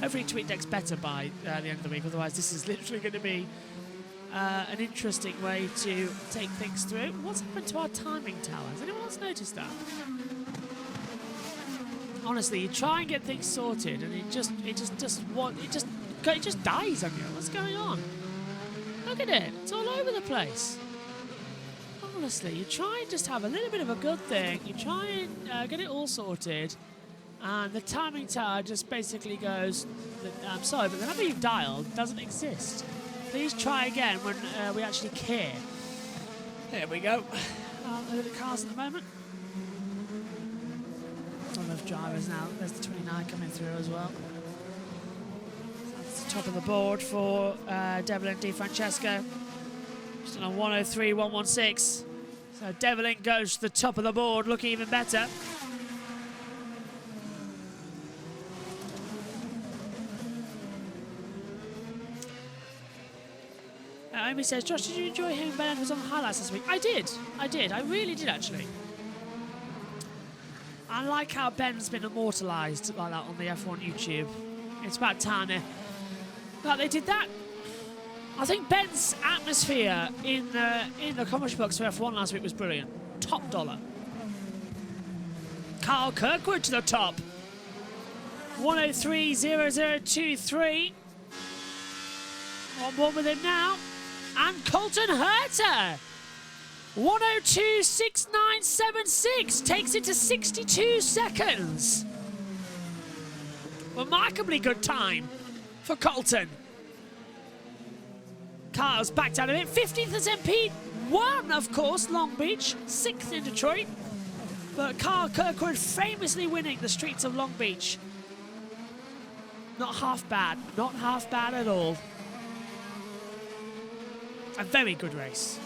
Hopefully TweetDeck's better by the end of the week, otherwise this is literally going to be an interesting way to take things through. What's happened to our timing tower? Has anyone else noticed that? Honestly, you try and get things sorted, and it just dies on you. What's going on? Look at it. It's all over the place. Honestly, you try and just have a little bit of a good thing. You try and get it all sorted. And the timing tower just basically goes, I'm sorry, but the number you've dialed doesn't exist. Please try again when we actually care. There we go. Look at the cars at the moment. Ton of drivers now. There's the 29 coming through as well. Top of the board for Devlin Di Francesco. Still on 103.116. So Devlin goes to the top of the board, looking even better. Amy says, Josh, did you enjoy hearing Ben Edwards on the highlights this week? I did. I really did, actually. I like how Ben's been immortalised like that on the F1 YouTube. It's about time they did that. I think Ben's atmosphere in the commentary box for F1 last week was brilliant. Top dollar. Carl Kirkwood to the top. 103.0023. On board with him now. And Colton Herter. 1:02.6976 takes it to 62 seconds. Remarkably good time for Colton. Carl's backed out of it. 15th is MP1, of course, Long Beach. 6th in Detroit. But Carl Kirkwood famously winning the streets of Long Beach. Not half bad. Not half bad at all. A very good race.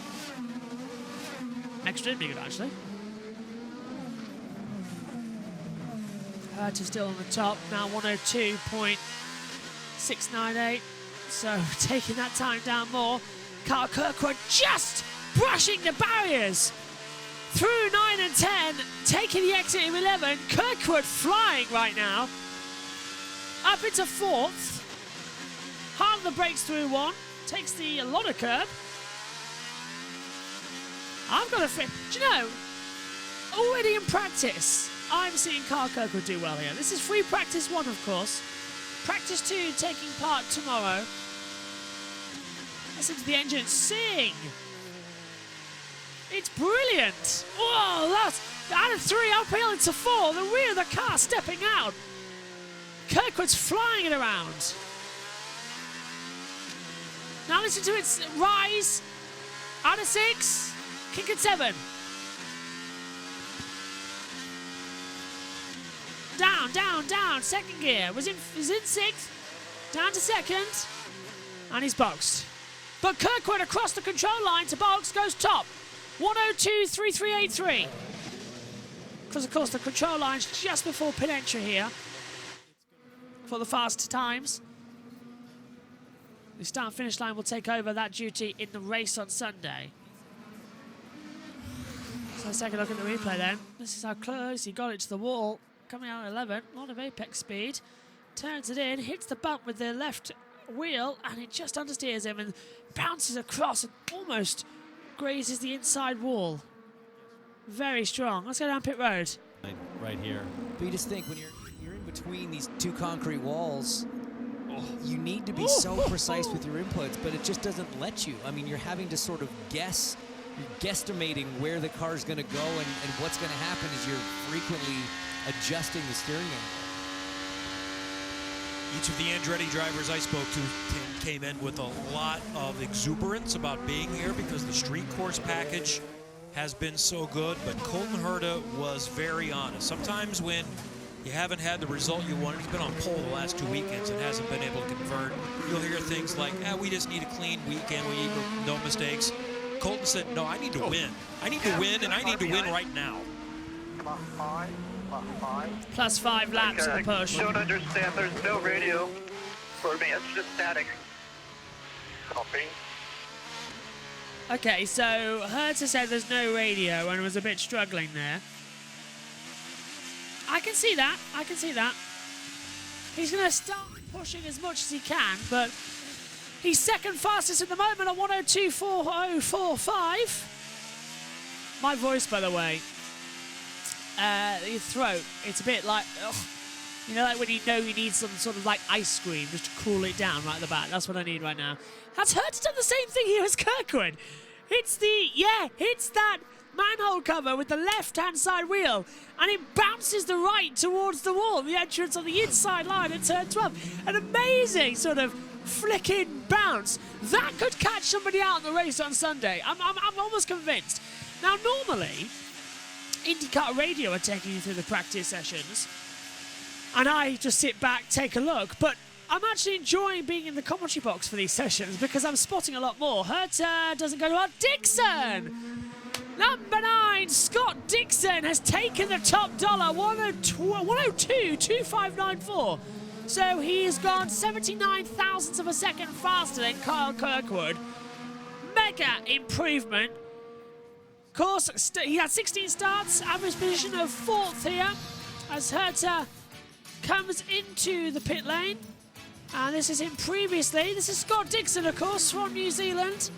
Extremely good, actually. Herta still on the top. Now 1:02.698. So taking that time down more. Carl Kirkwood just brushing the barriers. Through 9 and 10, taking the exit of 11. Kirkwood flying right now. Up into 4th. Hartler breaks through 1. Takes the Lotta curb. I've got a do you know, already in practice, I'm seeing Carl Kirkwood do well here. This is free practice 1, of course. Practice 2 taking part tomorrow. Listen to the engine sing. It's brilliant. Whoa, that's out of 3 uphill into 4. The rear of the car stepping out. Kirkwood's flying it around. Now listen to its rise. Out of 6. Kick at 7. Down, down, down. 2nd gear. Was in 6th. Down to 2nd. And he's boxed. But Kirkwood across the control line to box goes top. 1:02.3383. Because, of course, the control line's just before pit entry here for the fast times. The start and finish line will take over that duty in the race on Sunday. So let's take a look at the replay then. This is how close he got it to the wall. Coming out at 11, a lot of apex speed. Turns it in, hits the bump with the left wheel, and it just understeers him and bounces across and almost grazes the inside wall. Very strong. Let's go down pit road.
Right here.
But you just think when you're in between these 2 concrete walls, you need to be so precise with your inputs, but it just doesn't let you. I mean, you're having to sort of guess. You're guesstimating where the car's going to go and what's going to happen as you're frequently adjusting the steering angle.
Each of the Andretti drivers I spoke to came in with a lot of exuberance about being here because the street course package has been so good, but Colton Herta was very honest. Sometimes when you haven't had the result you wanted, he's been on pole the last 2 weekends and hasn't been able to convert. You'll hear things like, we just need a clean weekend, we need no mistakes. Colton said, no, I need to win. I need to win, and I need to win right now.
+5 laps at the push.
Don't understand. There's no radio for me. It's just static. Copy.
Okay, so Herta said there's no radio and was a bit struggling there. I can see that. I can see that. He's going to start pushing as much as he can, but he's 2nd fastest at the moment at 1:02.4045. My voice, by the way. Your throat, it's a bit like, ugh. You know, like when you know you need some sort of like ice cream just to cool it down right at the back. That's what I need right now. Has Herta done the same thing here as Kirkwood? Hits that manhole cover with the left-hand side wheel, and it bounces the right towards the wall, the entrance on the inside line at turn 12. An amazing sort of flicking bounce. That could catch somebody out in the race on Sunday. I'm almost convinced. Now, normally, IndyCar Radio are taking you through the practice sessions, and I just sit back, take a look, but I'm actually enjoying being in the commentary box for these sessions because I'm spotting a lot more. Herta doesn't go to our Dixon. Number 9, Scott Dixon has taken the top dollar, 1:02.2594. So he has gone 79 thousandths of a second faster than Kyle Kirkwood. Mega improvement. Of course, he had 16 starts, average position of 4th here as Herta comes into the pit lane. And this is him previously. This is Scott Dixon, of course, from New Zealand.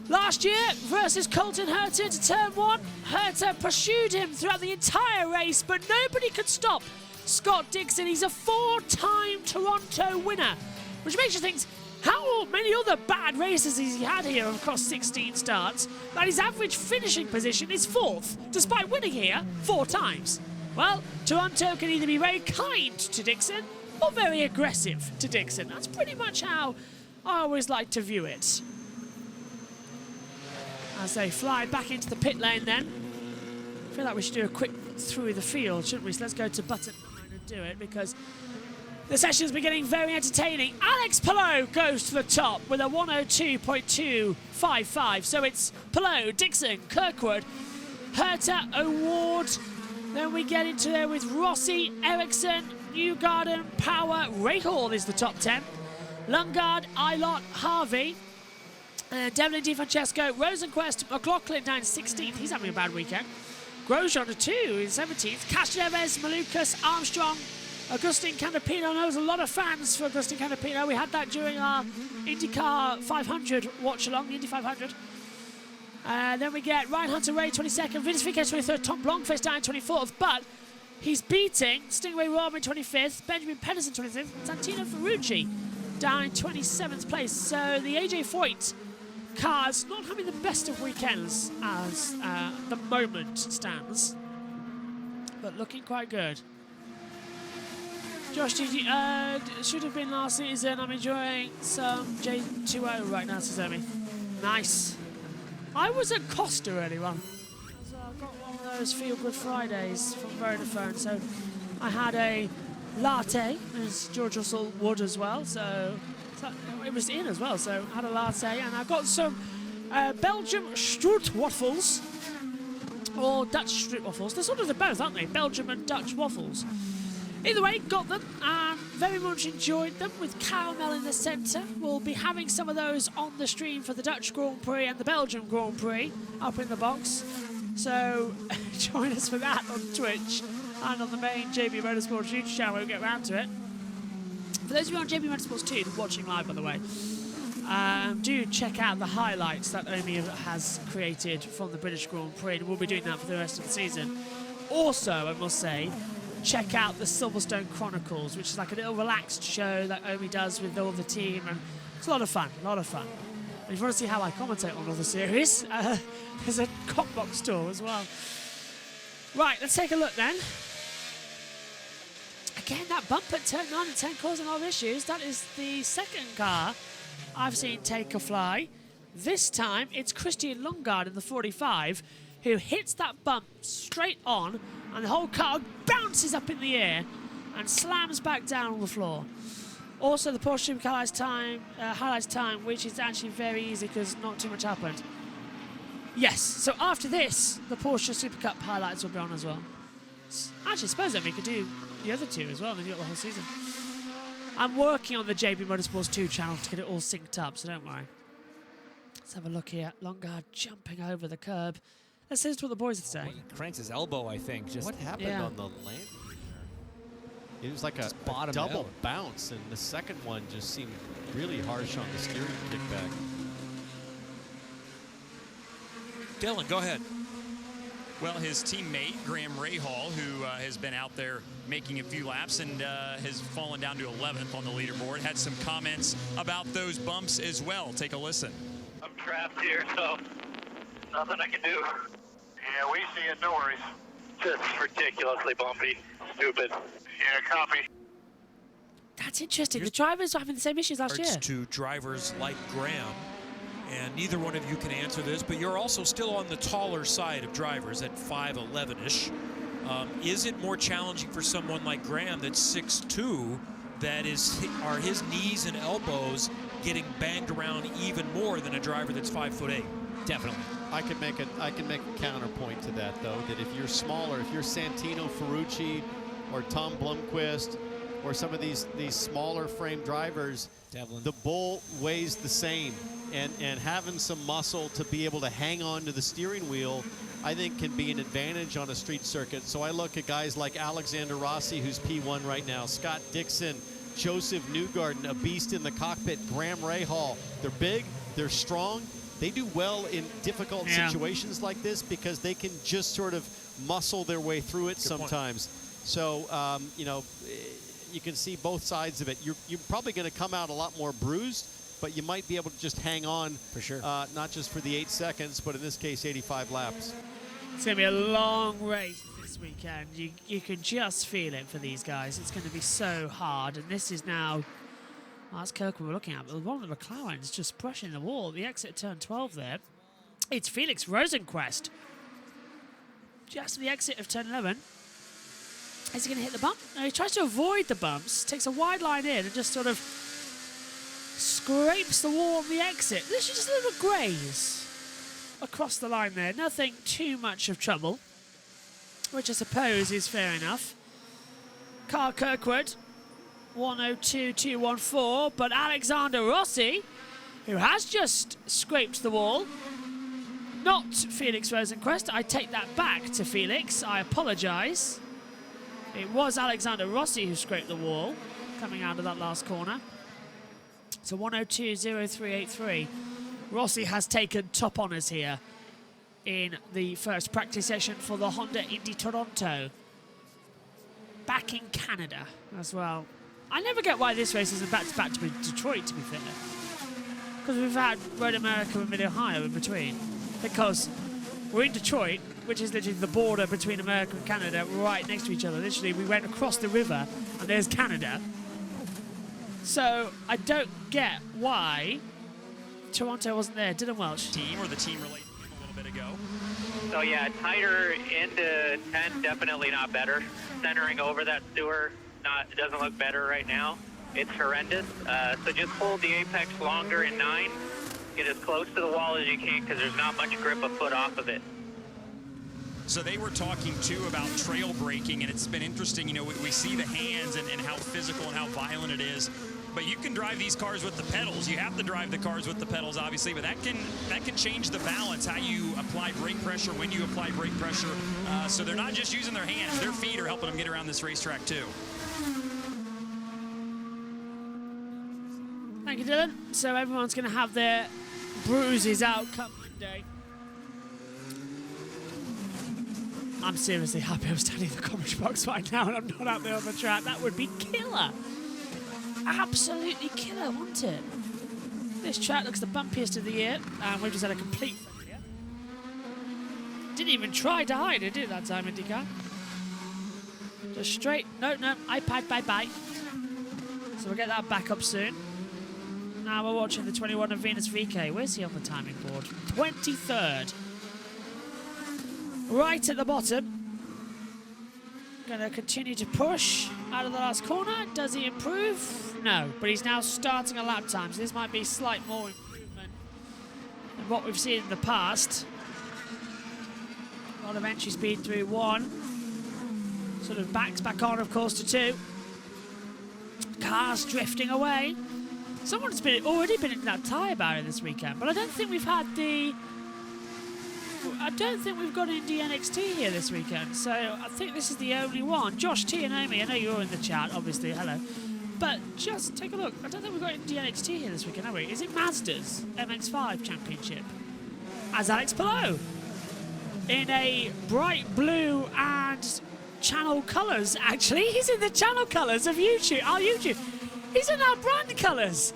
Last year versus Colton Herta to turn 1. Herta pursued him throughout the entire race, but nobody could stop Scott Dixon. He's a 4-time Toronto winner, which makes you think how many other bad races has he had here across 16 starts that his average finishing position is 4th, despite winning here 4 times? Well, Toronto can either be very kind to Dixon or very aggressive to Dixon. That's pretty much how I always like to view it. As they fly back into the pit lane then. I feel like we should do a quick through the field, shouldn't we? So let's go to button 9 and do it, because the session's been getting very entertaining. Alex Palou goes to the top with a 102.255. So it's Palou, Dixon, Kirkwood, Herta, Award. Then we get into there with Rossi, Ericsson, Newgarden, Power, Rahal is the top 10. Lundgaard, Eilert, Harvey, Devlin DiFrancesco, Rosenquist, McLaughlin down 16th. He's having a bad weekend. Grosjean to 2 in 17th. Castroneves, Malukas, Armstrong, Agustin Canapino. There's a lot of fans for Agustin Canapino. We had that during our IndyCar 500 watch along, the Indy 500. Then we get Ryan Hunter-Ray 22nd, Vince Vickers 23rd, Tom Blomqvist down 24th, but he's beating Stingray Robin 25th, Benjamin Pedersen 25th, Santino Ferrucci down 27th place. So the AJ Foyt car's not having the best of weekends as the moment stands, but looking quite good. Josh, did you, should have been last season. I'm enjoying some J2O right now, Suzuki. Nice. I was at Costa earlier on. I got one of those Feel Good Fridays from Vodafone, so I had a latte, as George Russell would as well, so it was in as well, so I had a latte, and I got some Belgium Stroot waffles, or Dutch Stroot waffles. They're sort of the both, aren't they? Belgium and Dutch waffles. Either way, got them and very much enjoyed them with caramel in the centre. We'll be having some of those on the stream for the Dutch Grand Prix and the Belgium Grand Prix up in the box. So join us for that on Twitch and on the main JB Motorsports YouTube channel. We'll get round to it. For those of you on JB Motorsports 2 watching live, by the way, do check out the highlights that Omi has created from the British Grand Prix, and we'll be doing that for the rest of the season. Also, I must say, check out the Silverstone Chronicles, which is like a little relaxed show that Omi does with all the team, and it's a lot of fun, a lot of fun. And if you want to see how I commentate on all the series, there's a Cockbox tour as well. Right, let's take a look then. Again, that bump at turn 9 and 10 causing a lot of issues. That is the second car I've seen take a fly. This time, it's Christian Lundgaard in the 45 who hits that bump straight on, and the whole car bounces up in the air and slams back down on the floor. Also, the Porsche Supercar highlights time, which is actually very easy because not too much happened. Yes, so after this, the Porsche Super Cup highlights will be on as well. Actually, I suppose then we could do the other two as well, and then you've got the whole season. I'm working on the JB Motorsports 2 channel to get it all synced up, so don't worry. Let's have a look here. Lundgaard jumping over the curb. Let's listen to what the boys are saying.
He cranks his elbow, I think. Just
what happened on the landing there? It was like a double bounce, and the second one just seemed really harsh on the steering kickback.
Dylan, go ahead.
Well, his teammate, Graham Rahal, who has been out there making a few laps and has fallen down to 11th on the leaderboard, had some comments about those bumps as well. Take a listen.
I'm trapped here, so nothing I can do.
Yeah, we see it. No worries.
Just ridiculously bumpy. Stupid.
Yeah, copy.
That's interesting. The drivers are having the same issues last year.
To drivers like Graham, and neither one of you can answer this, but you're also still on the taller side of drivers at 5'11"-ish. Is it more challenging for someone like Graham that's 6'2", are his knees and elbows getting banged around even more than a driver that's 5'8"?
Definitely.
I can make a counterpoint to that, though, that if you're smaller, if you're Santino Ferrucci or Tom Blomqvist or some of these smaller frame drivers,
Devlin.
the bull weighs the same, and having some muscle to be able to hang on to the steering wheel, I think, can be an advantage on a street circuit. So I look at guys like Alexander Rossi, who's P1 right now, Scott Dixon, Joseph Newgarden, a beast in the cockpit, Graham Rahal. They're big, they're strong. They do well in difficult situations like this because they can just sort of muscle their way through it sometimes. So, you know, you can see both sides of it. You're probably going to come out a lot more bruised, but you might be able to just hang on.
For sure.
Not just for the 8 seconds, but in this case, 85 laps.
It's going to be a long race this weekend. You can just feel it for these guys. It's going to be so hard. And this is now, that's Kirkwood we're looking at, but one of the McLaren's just brushing the wall. The exit at turn 12 there. It's Felix Rosenquist. Just the exit of turn 11. Is he going to hit the bump? No, he tries to avoid the bumps, takes a wide line in and just sort of scrapes the wall on the exit. This is just a little graze across the line there. Nothing too much of trouble, which I suppose is fair enough. Carl Kirkwood, 102.214, but Alexander Rossi, who has just scraped the wall, not Felix Rosenquist. I take that back to Felix. I apologise. It was Alexander Rossi who scraped the wall coming out of that last corner. So 102.0383. Rossi has taken top honours here in the first practice session for the Honda Indy Toronto. Back in Canada as well. I never get why this race isn't back-to-back to Detroit, to be fair. Because we've had Road America and Mid-Ohio in between. Because we're in Detroit, which is literally the border between America and Canada, right next to each other. Literally, we went across the river, and there's Canada. So I don't get why Toronto wasn't there. Dylan Welch.
Team or the team related to him a little bit ago.
So yeah, tighter into 10, definitely not better. Centering over that sewer, it doesn't look better right now. It's horrendous. So just hold the apex longer in 9. Get as close to the wall as you can because there's not much grip a foot off of it.
So they were talking too about trail braking, and it's been interesting. You know, we see the hands and how physical and how violent it is. But you can drive these cars with the pedals. You have to drive the cars with the pedals, obviously, but that can change the balance, how you apply brake pressure, when you apply brake pressure. So they're not just using their hands. Their feet are helping them get around this racetrack too.
Thank you, Dylan. So everyone's going to have their bruises out come Monday. I'm seriously happy I'm standing in the commentary box right now and I'm not out there on the track. That would be killer. Absolutely killer, wouldn't it? This track looks the bumpiest of the year, and we've just had a complete failure. Didn't even try to hide it, did it, that time, IndyCar? Just straight, no, iPad, bye-bye. So we'll get that back up soon. Now we're watching the 21 of Venus VK. Where's he on the timing board? 23rd. Right at the bottom. Going to continue to push out of the last corner. Does he improve? No, but he's now starting a lap time, so this might be slight more improvement than what we've seen in the past. A lot of entry speed through 1. Sort of backs back on, of course, to 2. Cars drifting away. Someone's already been in that tyre barrier this weekend, but I don't think we've got Indy NXT here this weekend, so I think this is the only one. Josh T and Amy, I know you're in the chat, obviously, hello. But just take a look. I don't think we've got Indy NXT here this weekend, have we? Is it Mazda's MX-5 Championship? As Alex Palou in a bright blue and channel colours, actually. He's in the channel colours of YouTube, our YouTube. He's in our brand colours.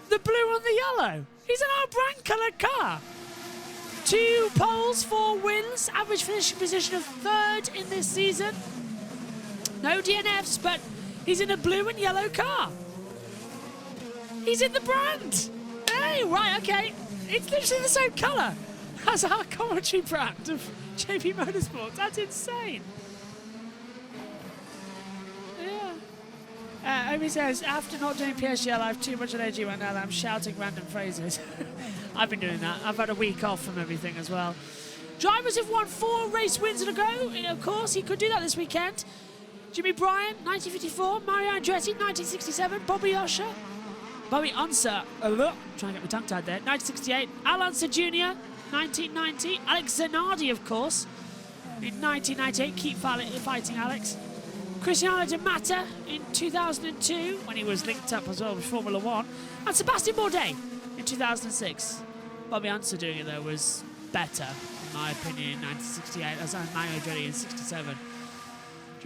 The blue and the yellow. He's in our brand coloured car. 2 poles, 4 wins, average finishing position of 3rd in this season. No DNFs, but he's in a blue and yellow car. He's in the brand. Hey, right, okay. It's literally the same colour as our commentary brand of JBMotorsports. That's insane. Omi says, after not doing PSGL, I have too much energy right now that I'm shouting random phrases. I've been doing that. I've had a week off from everything as well. Drivers have won 4 race wins in a go. Of course, he could do that this weekend. Jimmy Bryan, 1954. Mario Andretti, 1967. Bobby Unser, trying to get my tongue tied there, 1968. Al Unser Jr., 1990. Alex Zanardi, of course, in 1998. Keep fighting, Alex. Cristiano Di Matta in 2002, when he was linked up as well with Formula 1. And Sebastian Bourdais in 2006. Bobby Unser doing it, though, was better, in my opinion, in 1968, as Mario Andretti in 67.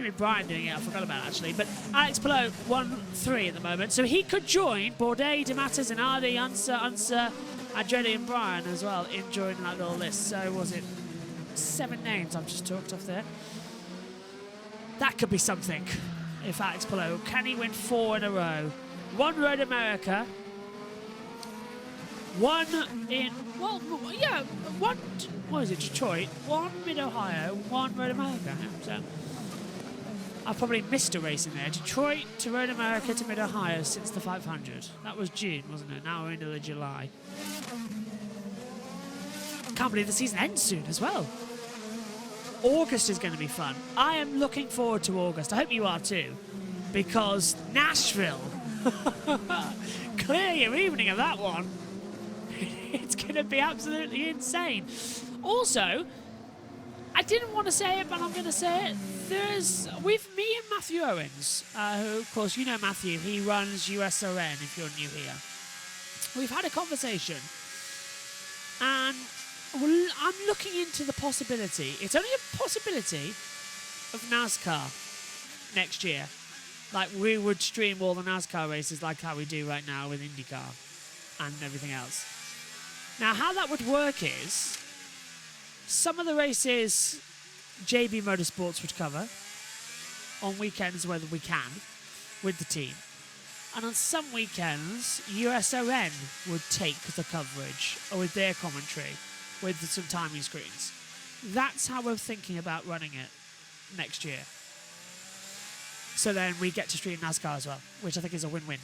Jimmy Bryan doing it, I forgot about it actually. But Alex Palou 1-3 at the moment. So he could join Bourdais, DeMatteis, Zanardi, Unser, Andretti and Bryan as well in joining that little list. So was it 7 names I've just talked off there? That could be something if Alex Palou. Can he win 4 in a row? 1 Road America. 1 in, well, yeah, 1, what is it, Detroit? 1 Mid-Ohio, 1 Road America. So I've probably missed a race in there. Detroit to Road America to Mid-Ohio since the 500. That was June, wasn't it? Now we're into the July. Can't believe the season ends soon as well. August is going to be fun. I am looking forward to August. I hope you are too, because Nashville. Clear your evening of that one. It's going to be absolutely insane. Also, I didn't want to say it, but I'm going to say it. With me and Matthew Owens, who, of course, you know Matthew. He runs USRN if you're new here. We've had a conversation, and I'm looking into the possibility. It's only a possibility of NASCAR next year. Like, we would stream all the NASCAR races like how we do right now with IndyCar and everything else. Now, how that would work is some of the races JBMotorsports would cover on weekends whether we can with the team. And on some weekends, USRN would take the coverage with their commentary with some timing screens. That's how we're thinking about running it next year. So then we get to stream NASCAR as well, which I think is a win-win.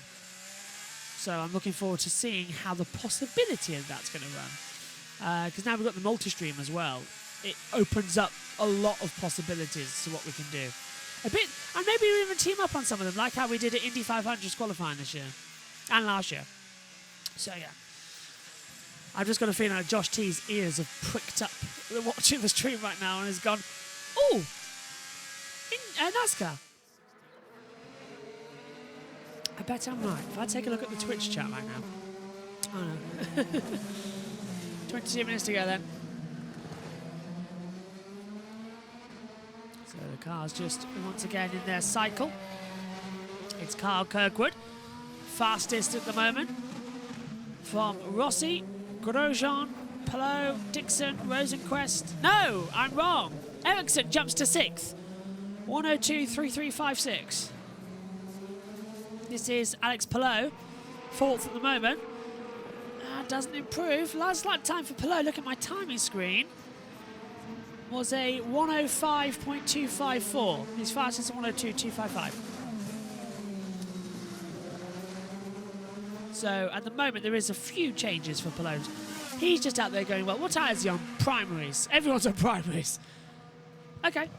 So I'm looking forward to seeing how the possibility of that's going to run. Because now we've got the multi-stream as well. It opens up a lot of possibilities to what we can do. A bit, and maybe we even team up on some of them, like how we did at Indy 500's qualifying this year. And last year. So yeah. I've just got a feeling that Josh T's ears have pricked up watching the stream right now and has gone, oh, NASCAR. I bet I'm right. If I take a look at the Twitch chat right now. Oh no. 22 minutes to go then. So the car's just once again in their cycle. It's Kyle Kirkwood, fastest at the moment. From Rossi, Grosjean, Palou, Dixon, Rosenquist. No, I'm wrong. Ericsson jumps to 6th. 102.3356. This is Alex Palou, 4th at the moment. Doesn't improve. Last lap time for Palou, look at my timing screen, was a 105.254. His fastest is 102.255. So at the moment there is a few changes for Palou. He's just out there going, well, what tyre is he on? Primaries. Everyone's on primaries. Okay.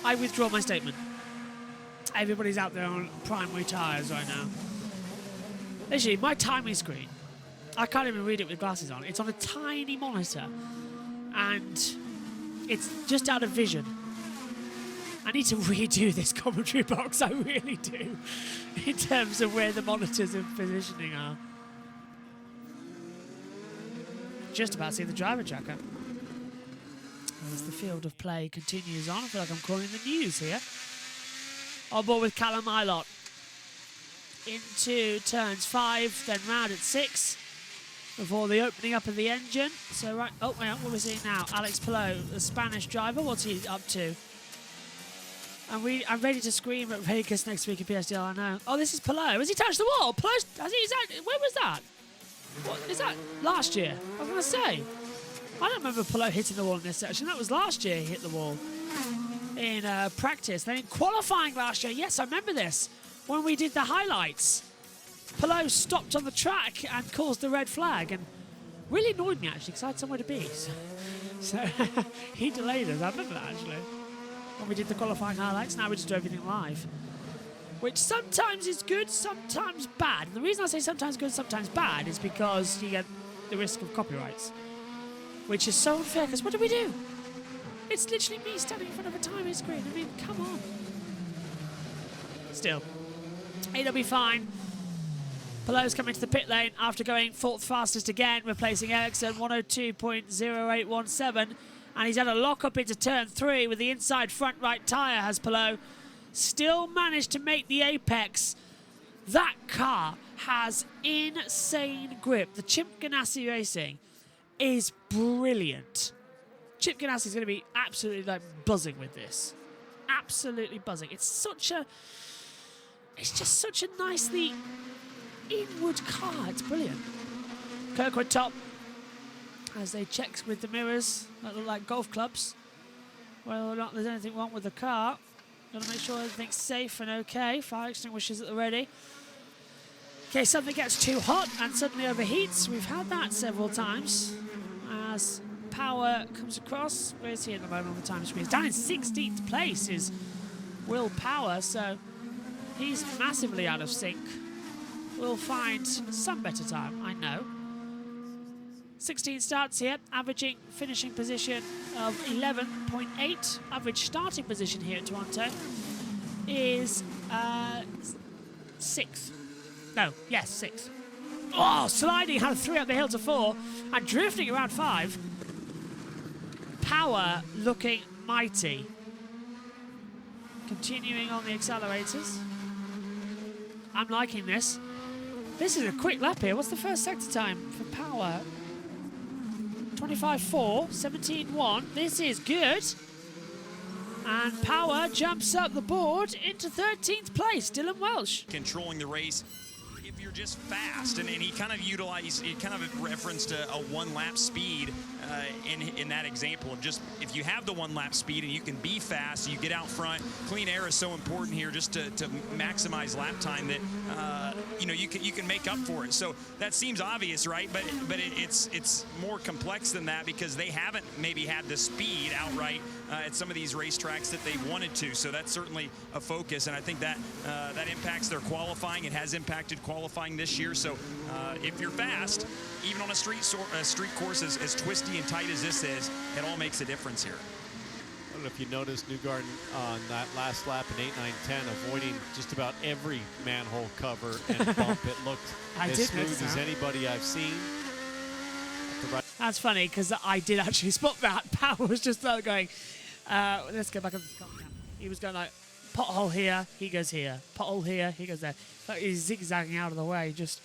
I withdraw my statement. Everybody's out there on primary tyres right now. Literally, my timing screen, I can't even read it with glasses on. It's on a tiny monitor, and it's just out of vision. I need to redo this commentary box, I really do, in terms of where the monitors and positioning are. Just about to see the driver tracker. As the field of play continues on, I feel like I'm calling the news here. On board with Callum Ilott. Into turns 5, then round at 6. Before the opening up of the engine. So right, oh wait, what are we seeing now? Alex Palou, the Spanish driver, what's he up to? And I'm ready to scream at Vegas next week at PSDL, I know. Oh, this is Palou. Has he touched the wall? Palou, has he, where was that? What, is that last year? I was going to say. I don't remember Palou hitting the wall in this section. That was last year he hit the wall in practice. Then in qualifying last year, yes, I remember this. When we did the highlights, Palou stopped on the track and caused the red flag and really annoyed me actually because I had somewhere to be. So he delayed us. I remember that actually. When we did the qualifying highlights, now we just do everything live. Which sometimes is good, sometimes bad. And the reason I say sometimes good, sometimes bad is because you get the risk of copyrights. Which is so unfair because what do we do? It's literally me standing in front of a timing screen. I mean, come on. Still, it'll be fine. Palou's coming to the pit lane after going 4th fastest again, replacing Ericsson, 102.0817. And he's had a lock up into turn 3 with the inside front right tyre, has Palou. Still managed to make the apex. That car has insane grip. The Chip Ganassi Racing is brilliant. Chip Ganassi is going to be absolutely like buzzing with this. Absolutely buzzing. It's just such a nicely inward car. It's brilliant. Kirkwood top as they check with the mirrors that look like golf clubs whether or not there's anything wrong with the car. Got to make sure everything's safe and okay. Fire extinguishers at the ready. In case something gets too hot and suddenly overheats. We've had that several times. As Power comes across, where is he at the moment on the time screen? Down in 16th place is Will Power, so he's massively out of sync. We'll find some better time, I know. 16 starts here, averaging finishing position of 11.8. Average starting position here at Toronto is 6th. No, yes, 6th. Oh, sliding out of 3 up the hill to 4 and drifting around 5. Power looking mighty. Continuing on the accelerators. I'm liking this. This is a quick lap here. What's the first sector time for Power? 25.4, 17.1. This is good. And Power jumps up the board into 13th place. Dylan Welsh.
Controlling the race. If you're just fast, and he kind of referenced a one-lap speed in that example of just if you have the one-lap speed and you can be fast, you get out front. Clean air is so important here just to maximize lap time that you can make up for it. So that seems obvious, right? But it's more complex than that because they haven't maybe had the speed outright at some of these racetracks that they wanted to. So that's certainly a focus, and I think that that impacts their qualifying. It has impacted qualifying this year. So if you're fast, even on a street course as twisty and tight as this is, it all makes a difference here.
I don't know if you noticed Newgarden on that last lap in 8, 9, 10, avoiding just about every manhole cover and bump. It looked as smooth as anybody I've seen.
That's funny because I did actually spot that. Power was just going, let's go back on the camera. He was going like, pothole here, he goes here. Pothole here, he goes there. Like he's zigzagging out of the way, just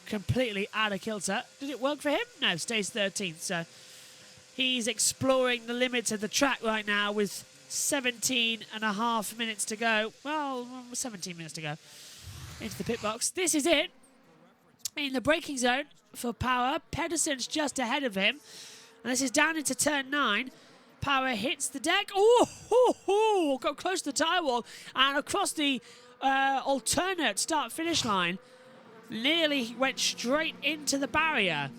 completely out of kilter. Did it work for him? No, stays 13th. So he's exploring the limits of the track right now with 17.5 minutes to go. Well, 17 minutes to go into the pit box. This is it. In the braking zone for Power. Pedersen's just ahead of him. And this is down into turn 9. Power hits the deck. Oh, got close to the tyre wall and across the alternate start-finish line. Nearly went straight into the barrier.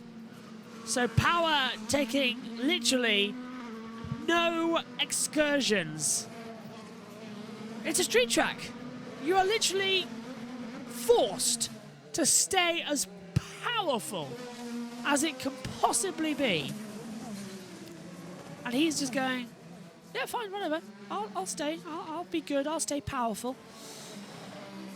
So Power taking literally no excursions. It's a street track. You are literally forced to stay as powerful as it can possibly be. And he's just going, yeah, fine, whatever. I'll stay. I'll be good. I'll stay powerful.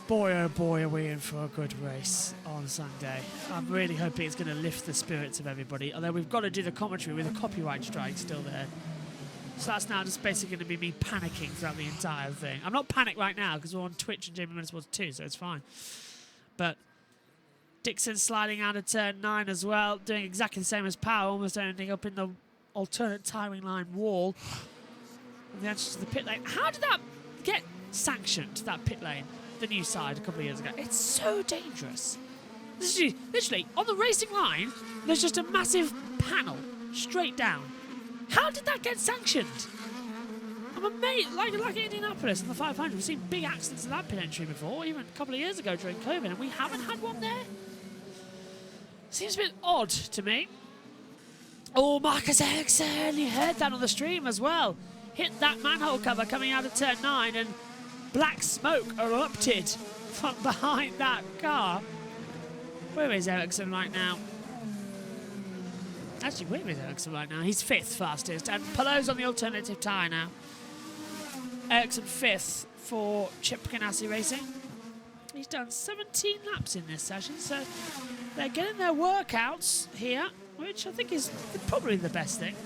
Boy, oh boy, are we in for a good race on Sunday. I'm really hoping it's going to lift the spirits of everybody. Although we've got to do the commentary with a copyright strike still there. So that's now just basically going to be me panicking throughout the entire thing. I'm not panicked right now because we're on Twitch and JBMotorsports 2, so it's fine. But Dixon sliding out of turn 9 as well, doing exactly the same as Power, almost ending up in the alternate timing line wall. And the entrance to the pit lane. How did that get sanctioned, that pit lane? The new side a couple of years ago. It's so dangerous. Literally, on the racing line, there's just a massive panel straight down. How did that get sanctioned? I'm amazed. Like in Indianapolis in the 500, we've seen big accidents in that pit entry before, even a couple of years ago during COVID, and we haven't had one there. Seems a bit odd to me. Oh, Marcus Ericsson, you heard that on the stream as well. Hit that manhole cover coming out of turn 9, and black smoke erupted from behind that car. Where is Ericsson right now? Actually, where is Ericsson right now? He's 5th fastest, and Palou's on the alternative tyre now. Ericsson 5th for Chip Ganassi Racing. He's done 17 laps in this session, so they're getting their workouts here, which I think is probably the best thing.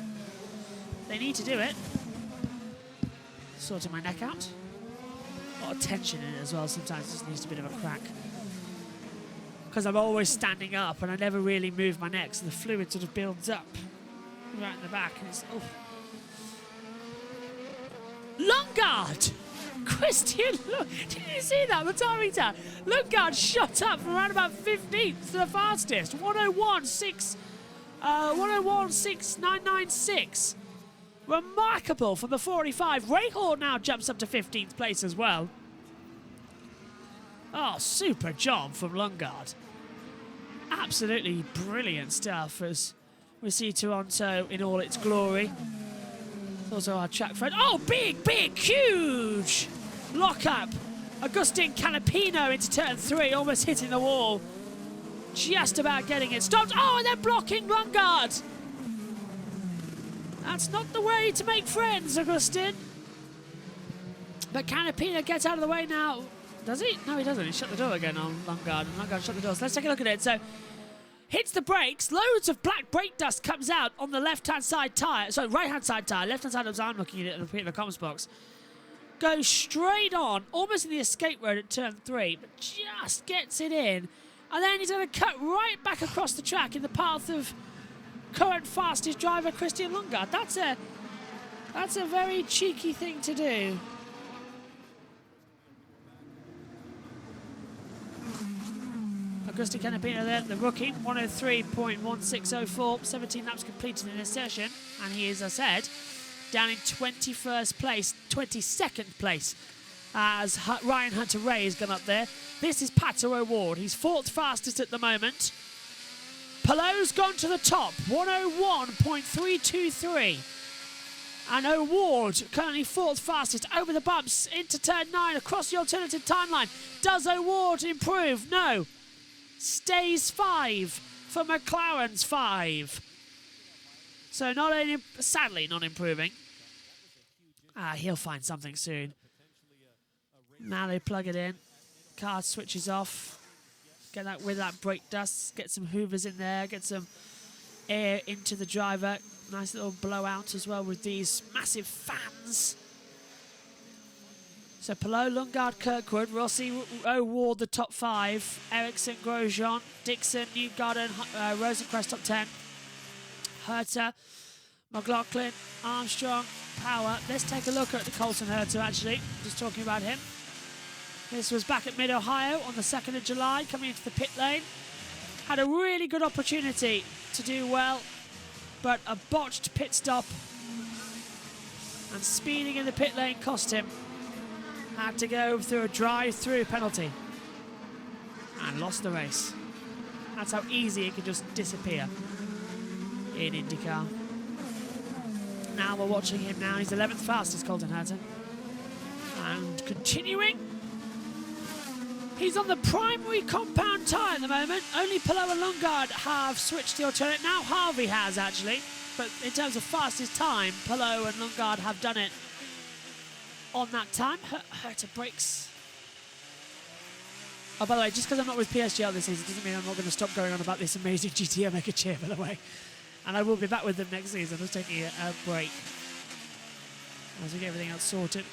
they need to do it. Sorting my neck out. A lot of tension in it as well. Sometimes it just needs a bit of a crack. Because I'm always standing up and I never really move my neck, so the fluid sort of builds up right in the back. And it's, oh. Lundgaard! Christian, look, did you see that? The timing tag. Lundgaard shot up from around about 15th to the fastest. 101.6.996. Remarkable from the 45. Rahal now jumps up to 15th place as well. Oh, super job from Lundgaard. Absolutely brilliant stuff as we see Toronto in all its glory. Also our track friend. Oh, big, huge lock-up. Agustin Canapino into turn 3, almost hitting the wall. Just about getting it stopped. Oh, and they're blocking Lundgaard. That's not the way to make friends, Agustin. But Canapino gets out of the way now. Does he? No, he doesn't. He shut the door again on Lundgaard. And Lundgaard shut the door. So let's take a look at it. So, hits the brakes. Loads of black brake dust comes out on the left-hand side tyre. Sorry, right-hand side tyre. Left-hand side, as I'm looking at it in the comments box. Goes straight on, almost in the escape road at turn 3, but just gets it in. And then he's going to cut right back across the track in the path of current fastest driver Christian Lundgaard. That's a very cheeky thing to do. Agustin Canapino there, the rookie, 103.1604, 17 laps completed in this session, and he is, as I said, down in 21st place, 22nd place, as Ryan Hunter-Ray has gone up there. This is Pato O'Ward. He's 4th fastest at the moment. Pallot's gone to the top, 101.323. And O'Ward, currently 4th fastest, over the bumps, into turn 9, across the alternative timeline. Does O'Ward improve? No. Stays 5 for McLaren's 5. So sadly not improving. He'll find something soon. Now they plug it in. Car switches off. Get that with that brake dust. Get some hoovers in there. Get some air into the driver. Nice little blowout as well with these massive fans. So Palou, Lundgaard, Kirkwood, Rossi, O'Ward, the top 5. Ericsson, Grosjean, Dixon, Newgarden, Rosenquist, top 10. Herta, McLaughlin, Armstrong, Power. Let's take a look at the Colton Herta, actually. Just talking about him. This was back at Mid-Ohio on the 2nd of July, coming into the pit lane. Had a really good opportunity to do well, but a botched pit stop and speeding in the pit lane cost him. Had to go through a drive-through penalty and lost the race. That's how easy it could just disappear in IndyCar. Now we're watching him now. He's 11th fastest, Colton Herta. And continuing. He's on the primary compound tyre at the moment. Only Palou and Lundgaard have switched the alternate. Now Harvey has, actually. But in terms of fastest time, Palou and Lundgaard have done it on that time. Herta brakes. Oh, by the way, just because I'm not with PSGL this season doesn't mean I'm not going to stop going on about this amazing GTO Mega Cheer, by the way. And I will be back with them next season. I'm just taking a break as we get everything else sorted.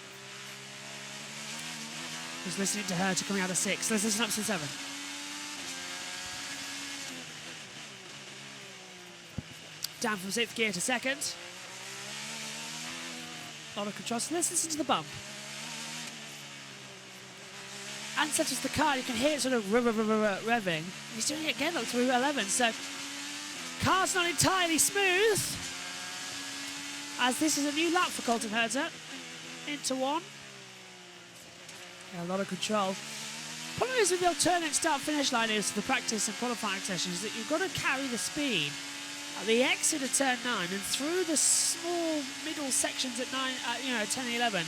Just listening to Herta coming out of 6. Let's listen up to 7. Down from 6th gear to 2nd. A lot of control. So let's listen to the bump. And such as the car, you can hear it sort of revving. He's doing it again up through 11. So car's not entirely smooth, as this is a new lap for Colton Herta. Into 1. Yeah, a lot of control. Problem is with the alternate start-finish line is the practice and qualifying sessions that you've got to carry the speed at the exit of turn 9 and through the small middle sections at 10 and 11.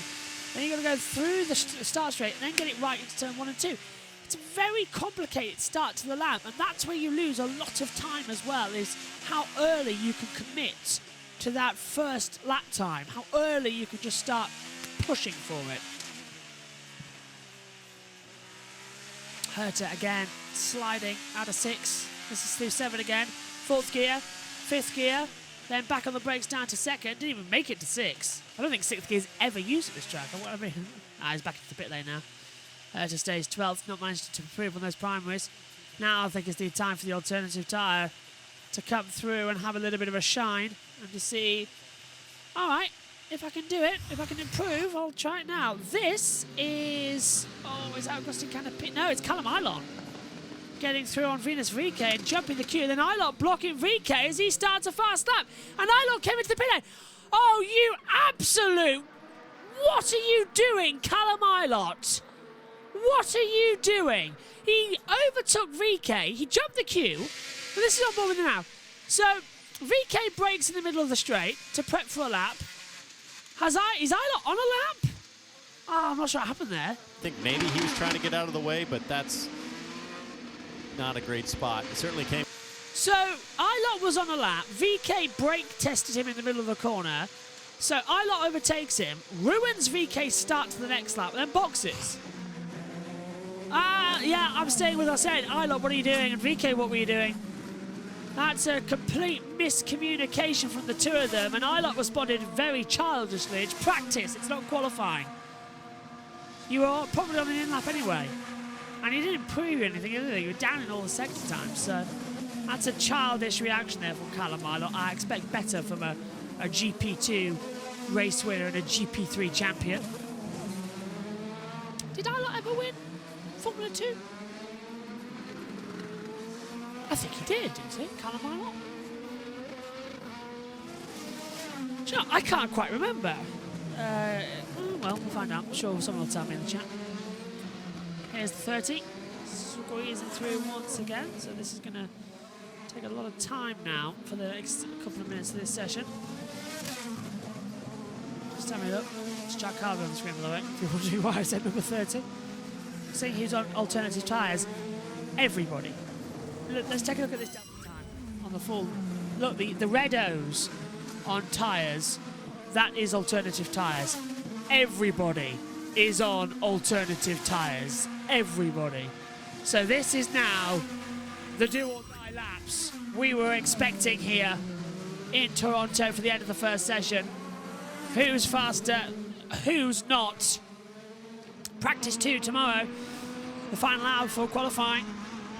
Then you've got to go through the start straight and then get it right into turn 1 and 2. It's a very complicated start to the lap, and that's where you lose a lot of time as well, is how early you can commit to that first lap time, how early you can just start pushing for it. Herta again, sliding out of 6. This is through 7 again. 4th gear, 5th gear. Then back on the brakes down to second. Didn't even make it to 6. I don't think 6th gear's ever used at this track. I mean, he's back into the pit lane now. To stage 12th, not managed to improve on those primaries. Now I think it's the time for the alternative tyre to come through and have a little bit of a shine and to see, all right, if I can do it, if I can improve, I'll try it now. This is, is that Augustin Canapino? No, it's Callum Ilott getting through on Venus VK and jumping the queue. Then Ilott blocking VK as he starts a fast lap. And Ilott came into the pit lane. Oh, you absolute, what are you doing, Callum Ilott? What are you doing? He overtook VK, he jumped the queue, and this is on board with him now. So, VK brakes in the middle of the straight to prep for a lap. Is Ilott on a lap? Oh, I'm not sure what happened there.
I think maybe he was trying to get out of the way, but that's not a great spot. It certainly came.
So, Ilott was on a lap. VK brake tested him in the middle of the corner. So, Ilott overtakes him, ruins VK's start to the next lap, and then boxes. Yeah, I'm staying with what I said. Ilott, what are you doing? And VK, what were you doing? That's a complete miscommunication from the two of them, and Ilott responded very childishly. It's practice, it's not qualifying. You were probably on an in-lap anyway. And you didn't improve anything, either. You were down in all the sector times, so that's a childish reaction there from Callum Ilott. I expect better from a GP2 race winner and a GP3 champion. Did Ilott ever win Formula 2? I think he did, didn't he? Callum Ilott? Do you know, I can't quite remember. Well, we'll find out. I'm sure someone will tell me in the chat. Here's the 30. Squeezing through once again. So this is going to take a lot of time now for the next couple of minutes of this session. Just having a look. It's Jack Carver on the screen, by the way. If you're wondering why I said number 30. Saying he's on alternative tyres. Everybody. Look, let's take a look at this delta time on the full. Look, the red O's on tyres. That is alternative tyres. Everybody is on alternative tyres. Everybody. So this is now the do or die laps we were expecting here in Toronto for the end of the first session. Who's faster? Who's not? Practice 2 tomorrow. The final hour before qualifying.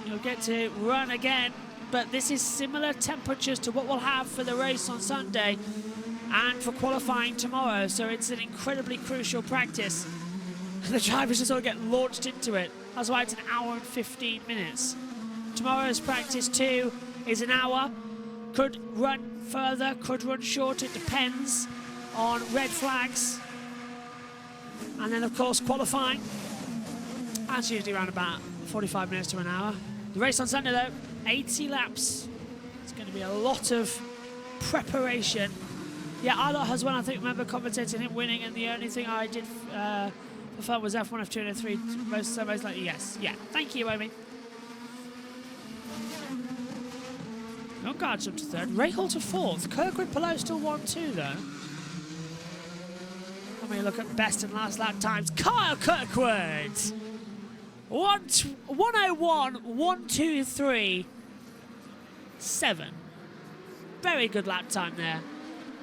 You'll get to run again, but this is similar temperatures to what we'll have for the race on Sunday and for qualifying tomorrow, so it's an incredibly crucial practice. The drivers just all get launched into it. That's why it's an hour and 15 minutes. Tomorrow's practice 2 is an hour. Could run further, could run short, it depends on red flags. And then, of course, qualifying. That's usually around about 45 minutes to an hour. The race on Sunday, though, 80 laps. It's going to be a lot of preparation. Yeah, Ilott has won. I think, remember commentating him winning, and the only thing I did for fun was F1, F2, and F3. Most likely, yes. Yeah, thank you, Amy. Lundgaard up to 3rd. Rahal to 4th. Kirkwood below still 1-2, though. Let me look at best and last lap times. Kyle Kirkwood! 101, 123, 7. Very good lap time there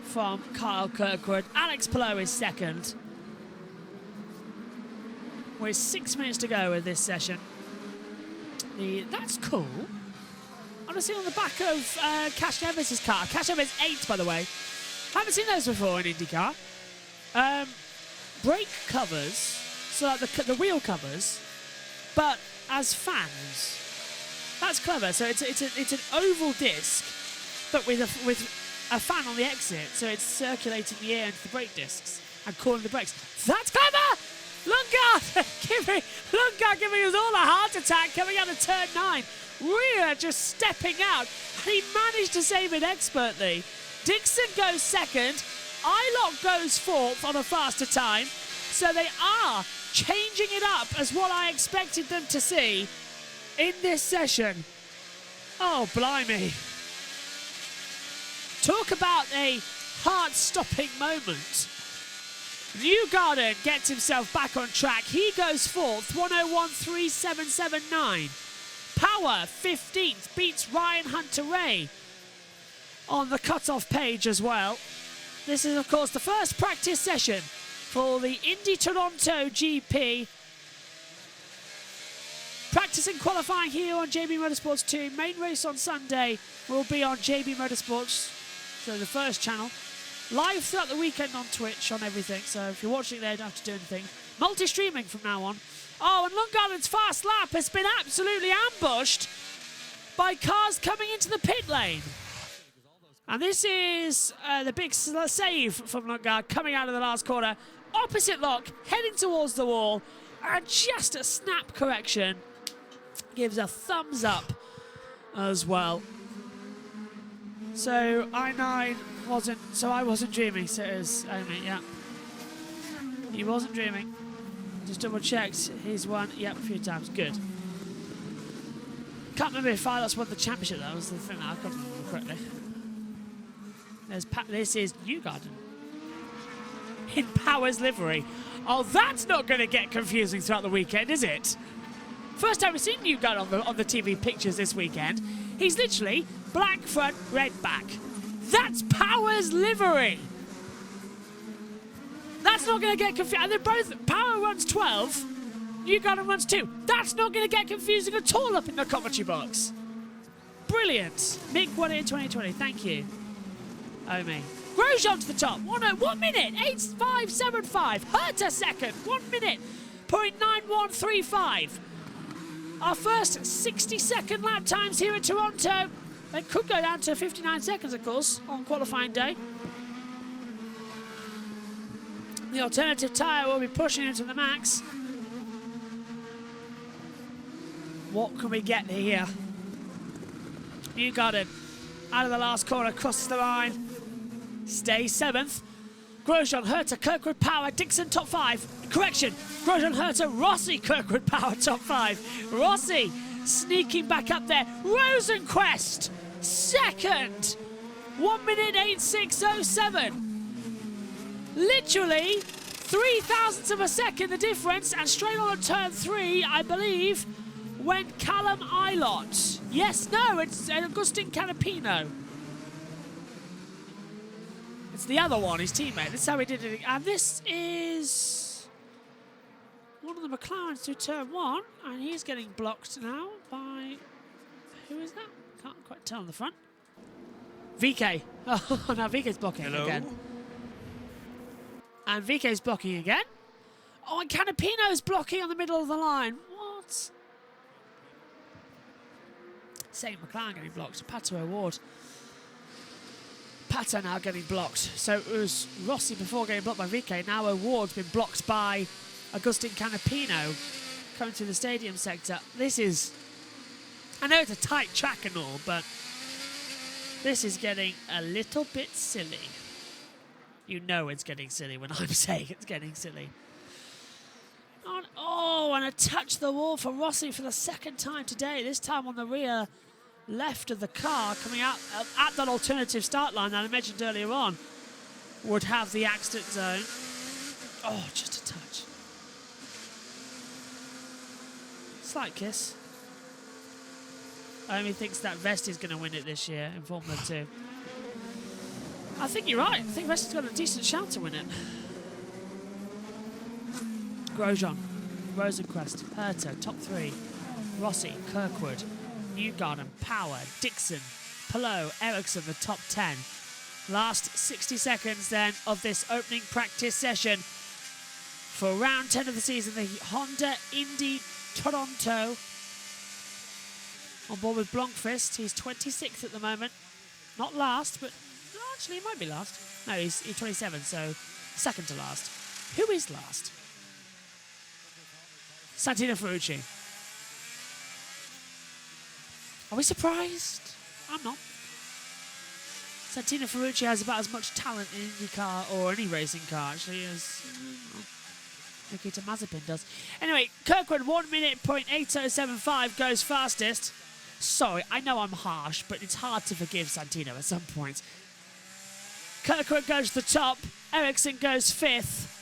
from Kyle Kirkwood. Alex Palou is 2nd. With 6 minutes to go with this session. That's cool. I want to see on the back of Cash Nevis' car. Cash Nevis 8, by the way. Haven't seen those before in IndyCar. Brake covers, so like the wheel covers, but as fans. That's clever. So it's an oval disc, but with a fan on the exit, so it's circulating the air into the brake discs and cooling the brakes. That's clever! Lundgaard giving us all a heart attack coming out of turn 9. We're just stepping out, and he managed to save it expertly. Dixon goes 2nd. Ilott goes 4th on a faster time. So they are changing it up as what I expected them to see in this session. Oh, blimey. Talk about a heart-stopping moment. Newgarden gets himself back on track. He goes 4th, 101.3779. Power, 15th, beats Ryan Hunter-Ray. on the cut-off page as well. This is, of course, the first practice session for the Indy Toronto GP. Practice and qualifying here on JB Motorsports 2. Main race on Sunday will be on JB Motorsports, so the first channel. Live throughout the weekend on Twitch, on everything, so if you're watching there, you don't have to do anything. Multi-streaming from now on. Oh, and Lundgaard's fast lap has been absolutely ambushed by cars coming into the pit lane. And this is the big save from Lundgaard coming out of the last corner. Opposite lock, heading towards the wall, and just a snap correction. Gives a thumbs up as well. So I wasn't dreaming, so it was Omi, yeah. He wasn't dreaming. Just double checked, he's won, yep, a few times, good. Can't remember if Filos won the championship, that was the thing that I couldn't remember correctly. This is Newgarden in Power's livery. Oh, that's not going to get confusing throughout the weekend, is it? First time we've seen Newgarden on the TV pictures this weekend. He's literally black front, red back. That's Power's livery. That's not going to get confusing. And they're both, Power runs 12, Newgarden runs 2. That's not going to get confusing at all up in the commentary box. Brilliant. Mick won it in 2020. Thank you. Omi. Grosjean to the top. 1 minute. 8.575. Herta second. 1 minute. 0.9135. Our first 60-second lap times here at Toronto. They could go down to 59 seconds, of course, on qualifying day. The alternative tyre will be pushing into the max. What can we get here? Newgarden out of the last corner, crosses the line. Stays 7th. Grosjean, Herta, Kirkwood, Power, Dixon, top 5. Correction, Grosjean, Herta, Rossi, Kirkwood, Power, top 5. Rossi sneaking back up there. Rosenquist, second. 1 minute 8.607. Literally 0.003 of a second the difference, and straight on turn 3, I believe, went Callum Ilott. Yes, no, it's Agustin Canapino. It's the other one, his teammate. This is how he did it. And this is one of the McLarens to turn 1, and he's getting blocked now by... Who is that? Can't quite tell on the front. VK. Oh, now VK's blocking again. And VK's blocking again. Oh, and Canapino's blocking on the middle of the line. What? Same McLaren getting blocked. Pato Award. Pato now getting blocked. So it was Rossi before getting blocked by VK. Now Award's been blocked by Agustin Canapino coming through the stadium sector. This is... I know it's a tight track and all, but this is getting a little bit silly. You know it's getting silly when I'm saying it's getting silly. Oh, and a touch the wall for Rossi for the second time today. This time on the rear left of the car, coming out at that alternative start line that I mentioned earlier on, would have the accident zone. Oh, just a touch. Slight kiss. Omi thinks that Vesti's going to win it this year in Formula 2. I think you're right. I think Vesti's got a decent shout to win it. Grosjean, Rosenquist, Herta, top 3. Rossi, Kirkwood, Newgarden, Power, Dixon, Palou, Ericsson, the top 10. Last 60 seconds then of this opening practice session for round 10 of the season. The Honda Indy Toronto on board with Blomquist. He's 26th at the moment. Not last, but actually he might be last. No, he's 27, so second to last. Who is last? Santino Ferrucci. Are we surprised? I'm not. Santino Ferrucci has about as much talent in IndyCar or any racing car actually as Nikita Mazepin does. Anyway, Kirkwood 1 minute 0.8075 goes fastest. Sorry, I know I'm harsh, but it's hard to forgive Santino at some point. Kirkwood goes to the top. Ericsson goes 5th.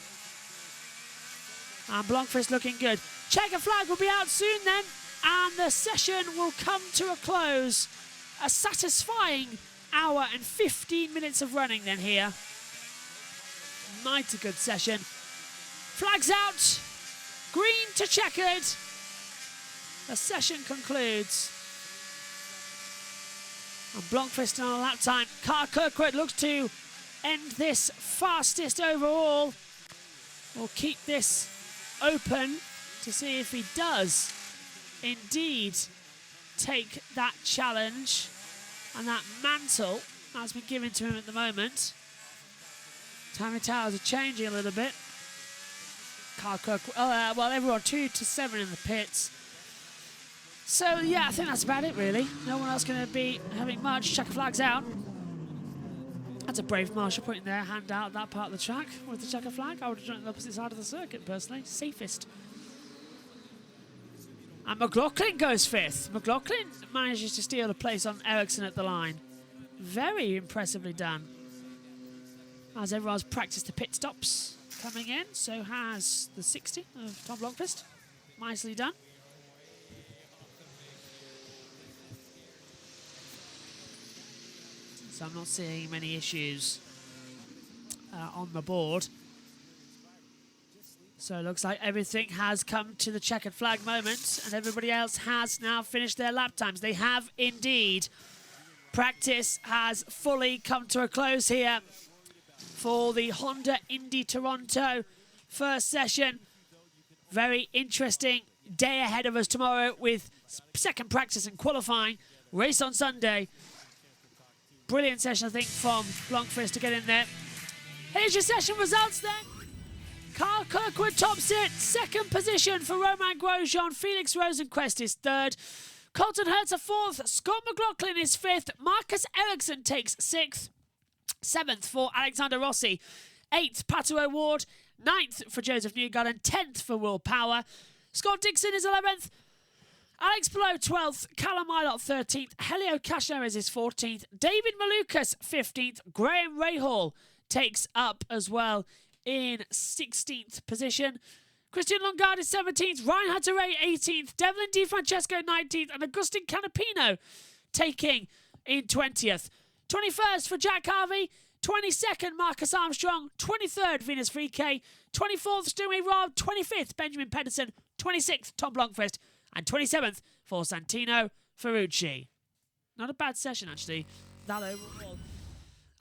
And Blomquist looking good. Checker flag will be out soon then, and the session will come to a close. A satisfying hour and 15 minutes of running then here. Mighty good session. Flags out. Green to checkered. The session concludes. And Blomquist on a lap time. Carl Kirkwood looks to end this fastest overall. We'll keep this open to see if he does indeed take that challenge and that mantle that's been given to him at the moment. Timing towers are changing a little bit. Carl Kirkwood, well, everyone 2 to 7 in the pits. So, yeah, I think that's about it, really. No one else going to be having much. Checker flags out. That's a brave marshal putting their hand out that part of the track with the checker flag. I would have done it on the opposite side of the circuit, personally. Safest. And McLaughlin goes 5th. McLaughlin manages to steal a place on Ericsson at the line. Very impressively done. As everyone's practiced the pit stops coming in, so has the 60 of Tom Blomquist. Nicely done. So I'm not seeing many issues on the board. So it looks like everything has come to the checkered flag moment and everybody else has now finished their lap times. They have indeed. Practice has fully come to a close here for the Honda Indy Toronto first session. Very interesting day ahead of us tomorrow with second practice and qualifying. Race on Sunday. Brilliant session, I think, from Blomquist to get in there. Here's your session results then. Carl Kirkwood tops it. Second position for Romain Grosjean. Felix Rosenquist is 3rd. Colton Hertz are 4th. Scott McLaughlin is 5th. Marcus Ericsson takes 6th. 7th for Alexander Rossi. 8th, Pato O'Ward. 9th for Joseph Newgarden. 10th for Will Power. Scott Dixon is 11th. Alex Below 12th, Callum Ilott 13th, Helio Cashnez is 14th, David Malukas 15th, Graham Rahal takes up as well in 16th position. Christian Longard is 17th, Ryan Hunter-Ray 18th, Devlin DiFrancesco 19th, and Agustin Canapino taking in 20th. 21st for Jack Harvey, 22nd Marcus Armstrong, 23rd Venus Freak, 24th Stewie Robb, 25th Benjamin Pedersen, 26th Tom Blomqvist, and 27th for Santino Ferrucci. Not a bad session, actually, that overall.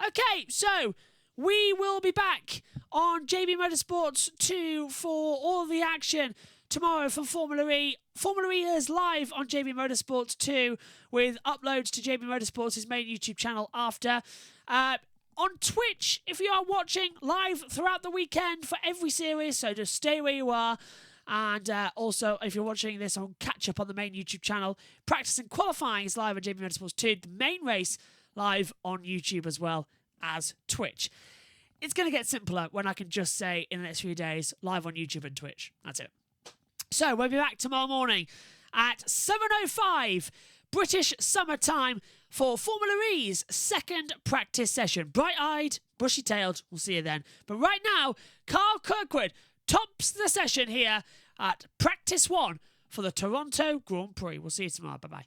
Okay, so we will be back on JB Motorsports 2 for all the action tomorrow from Formula E. Formula E is live on JB Motorsports 2 with uploads to JB Motorsports' main YouTube channel after. On Twitch, if you are watching live throughout the weekend for every series, so just stay where you are. And also, if you're watching this on catch up on the main YouTube channel, practice and qualifying is live on JB Motorsports 2. The main race live on YouTube as well as Twitch. It's going to get simpler when I can just say in the next few days, live on YouTube and Twitch. That's it. So we'll be back tomorrow morning at 7:05 British summer time for Formula E's second practice session. Bright-eyed, bushy-tailed. We'll see you then. But right now, Carl Kirkwood tops the session here at Practice 1 for the Toronto Grand Prix. We'll see you tomorrow. Bye-bye.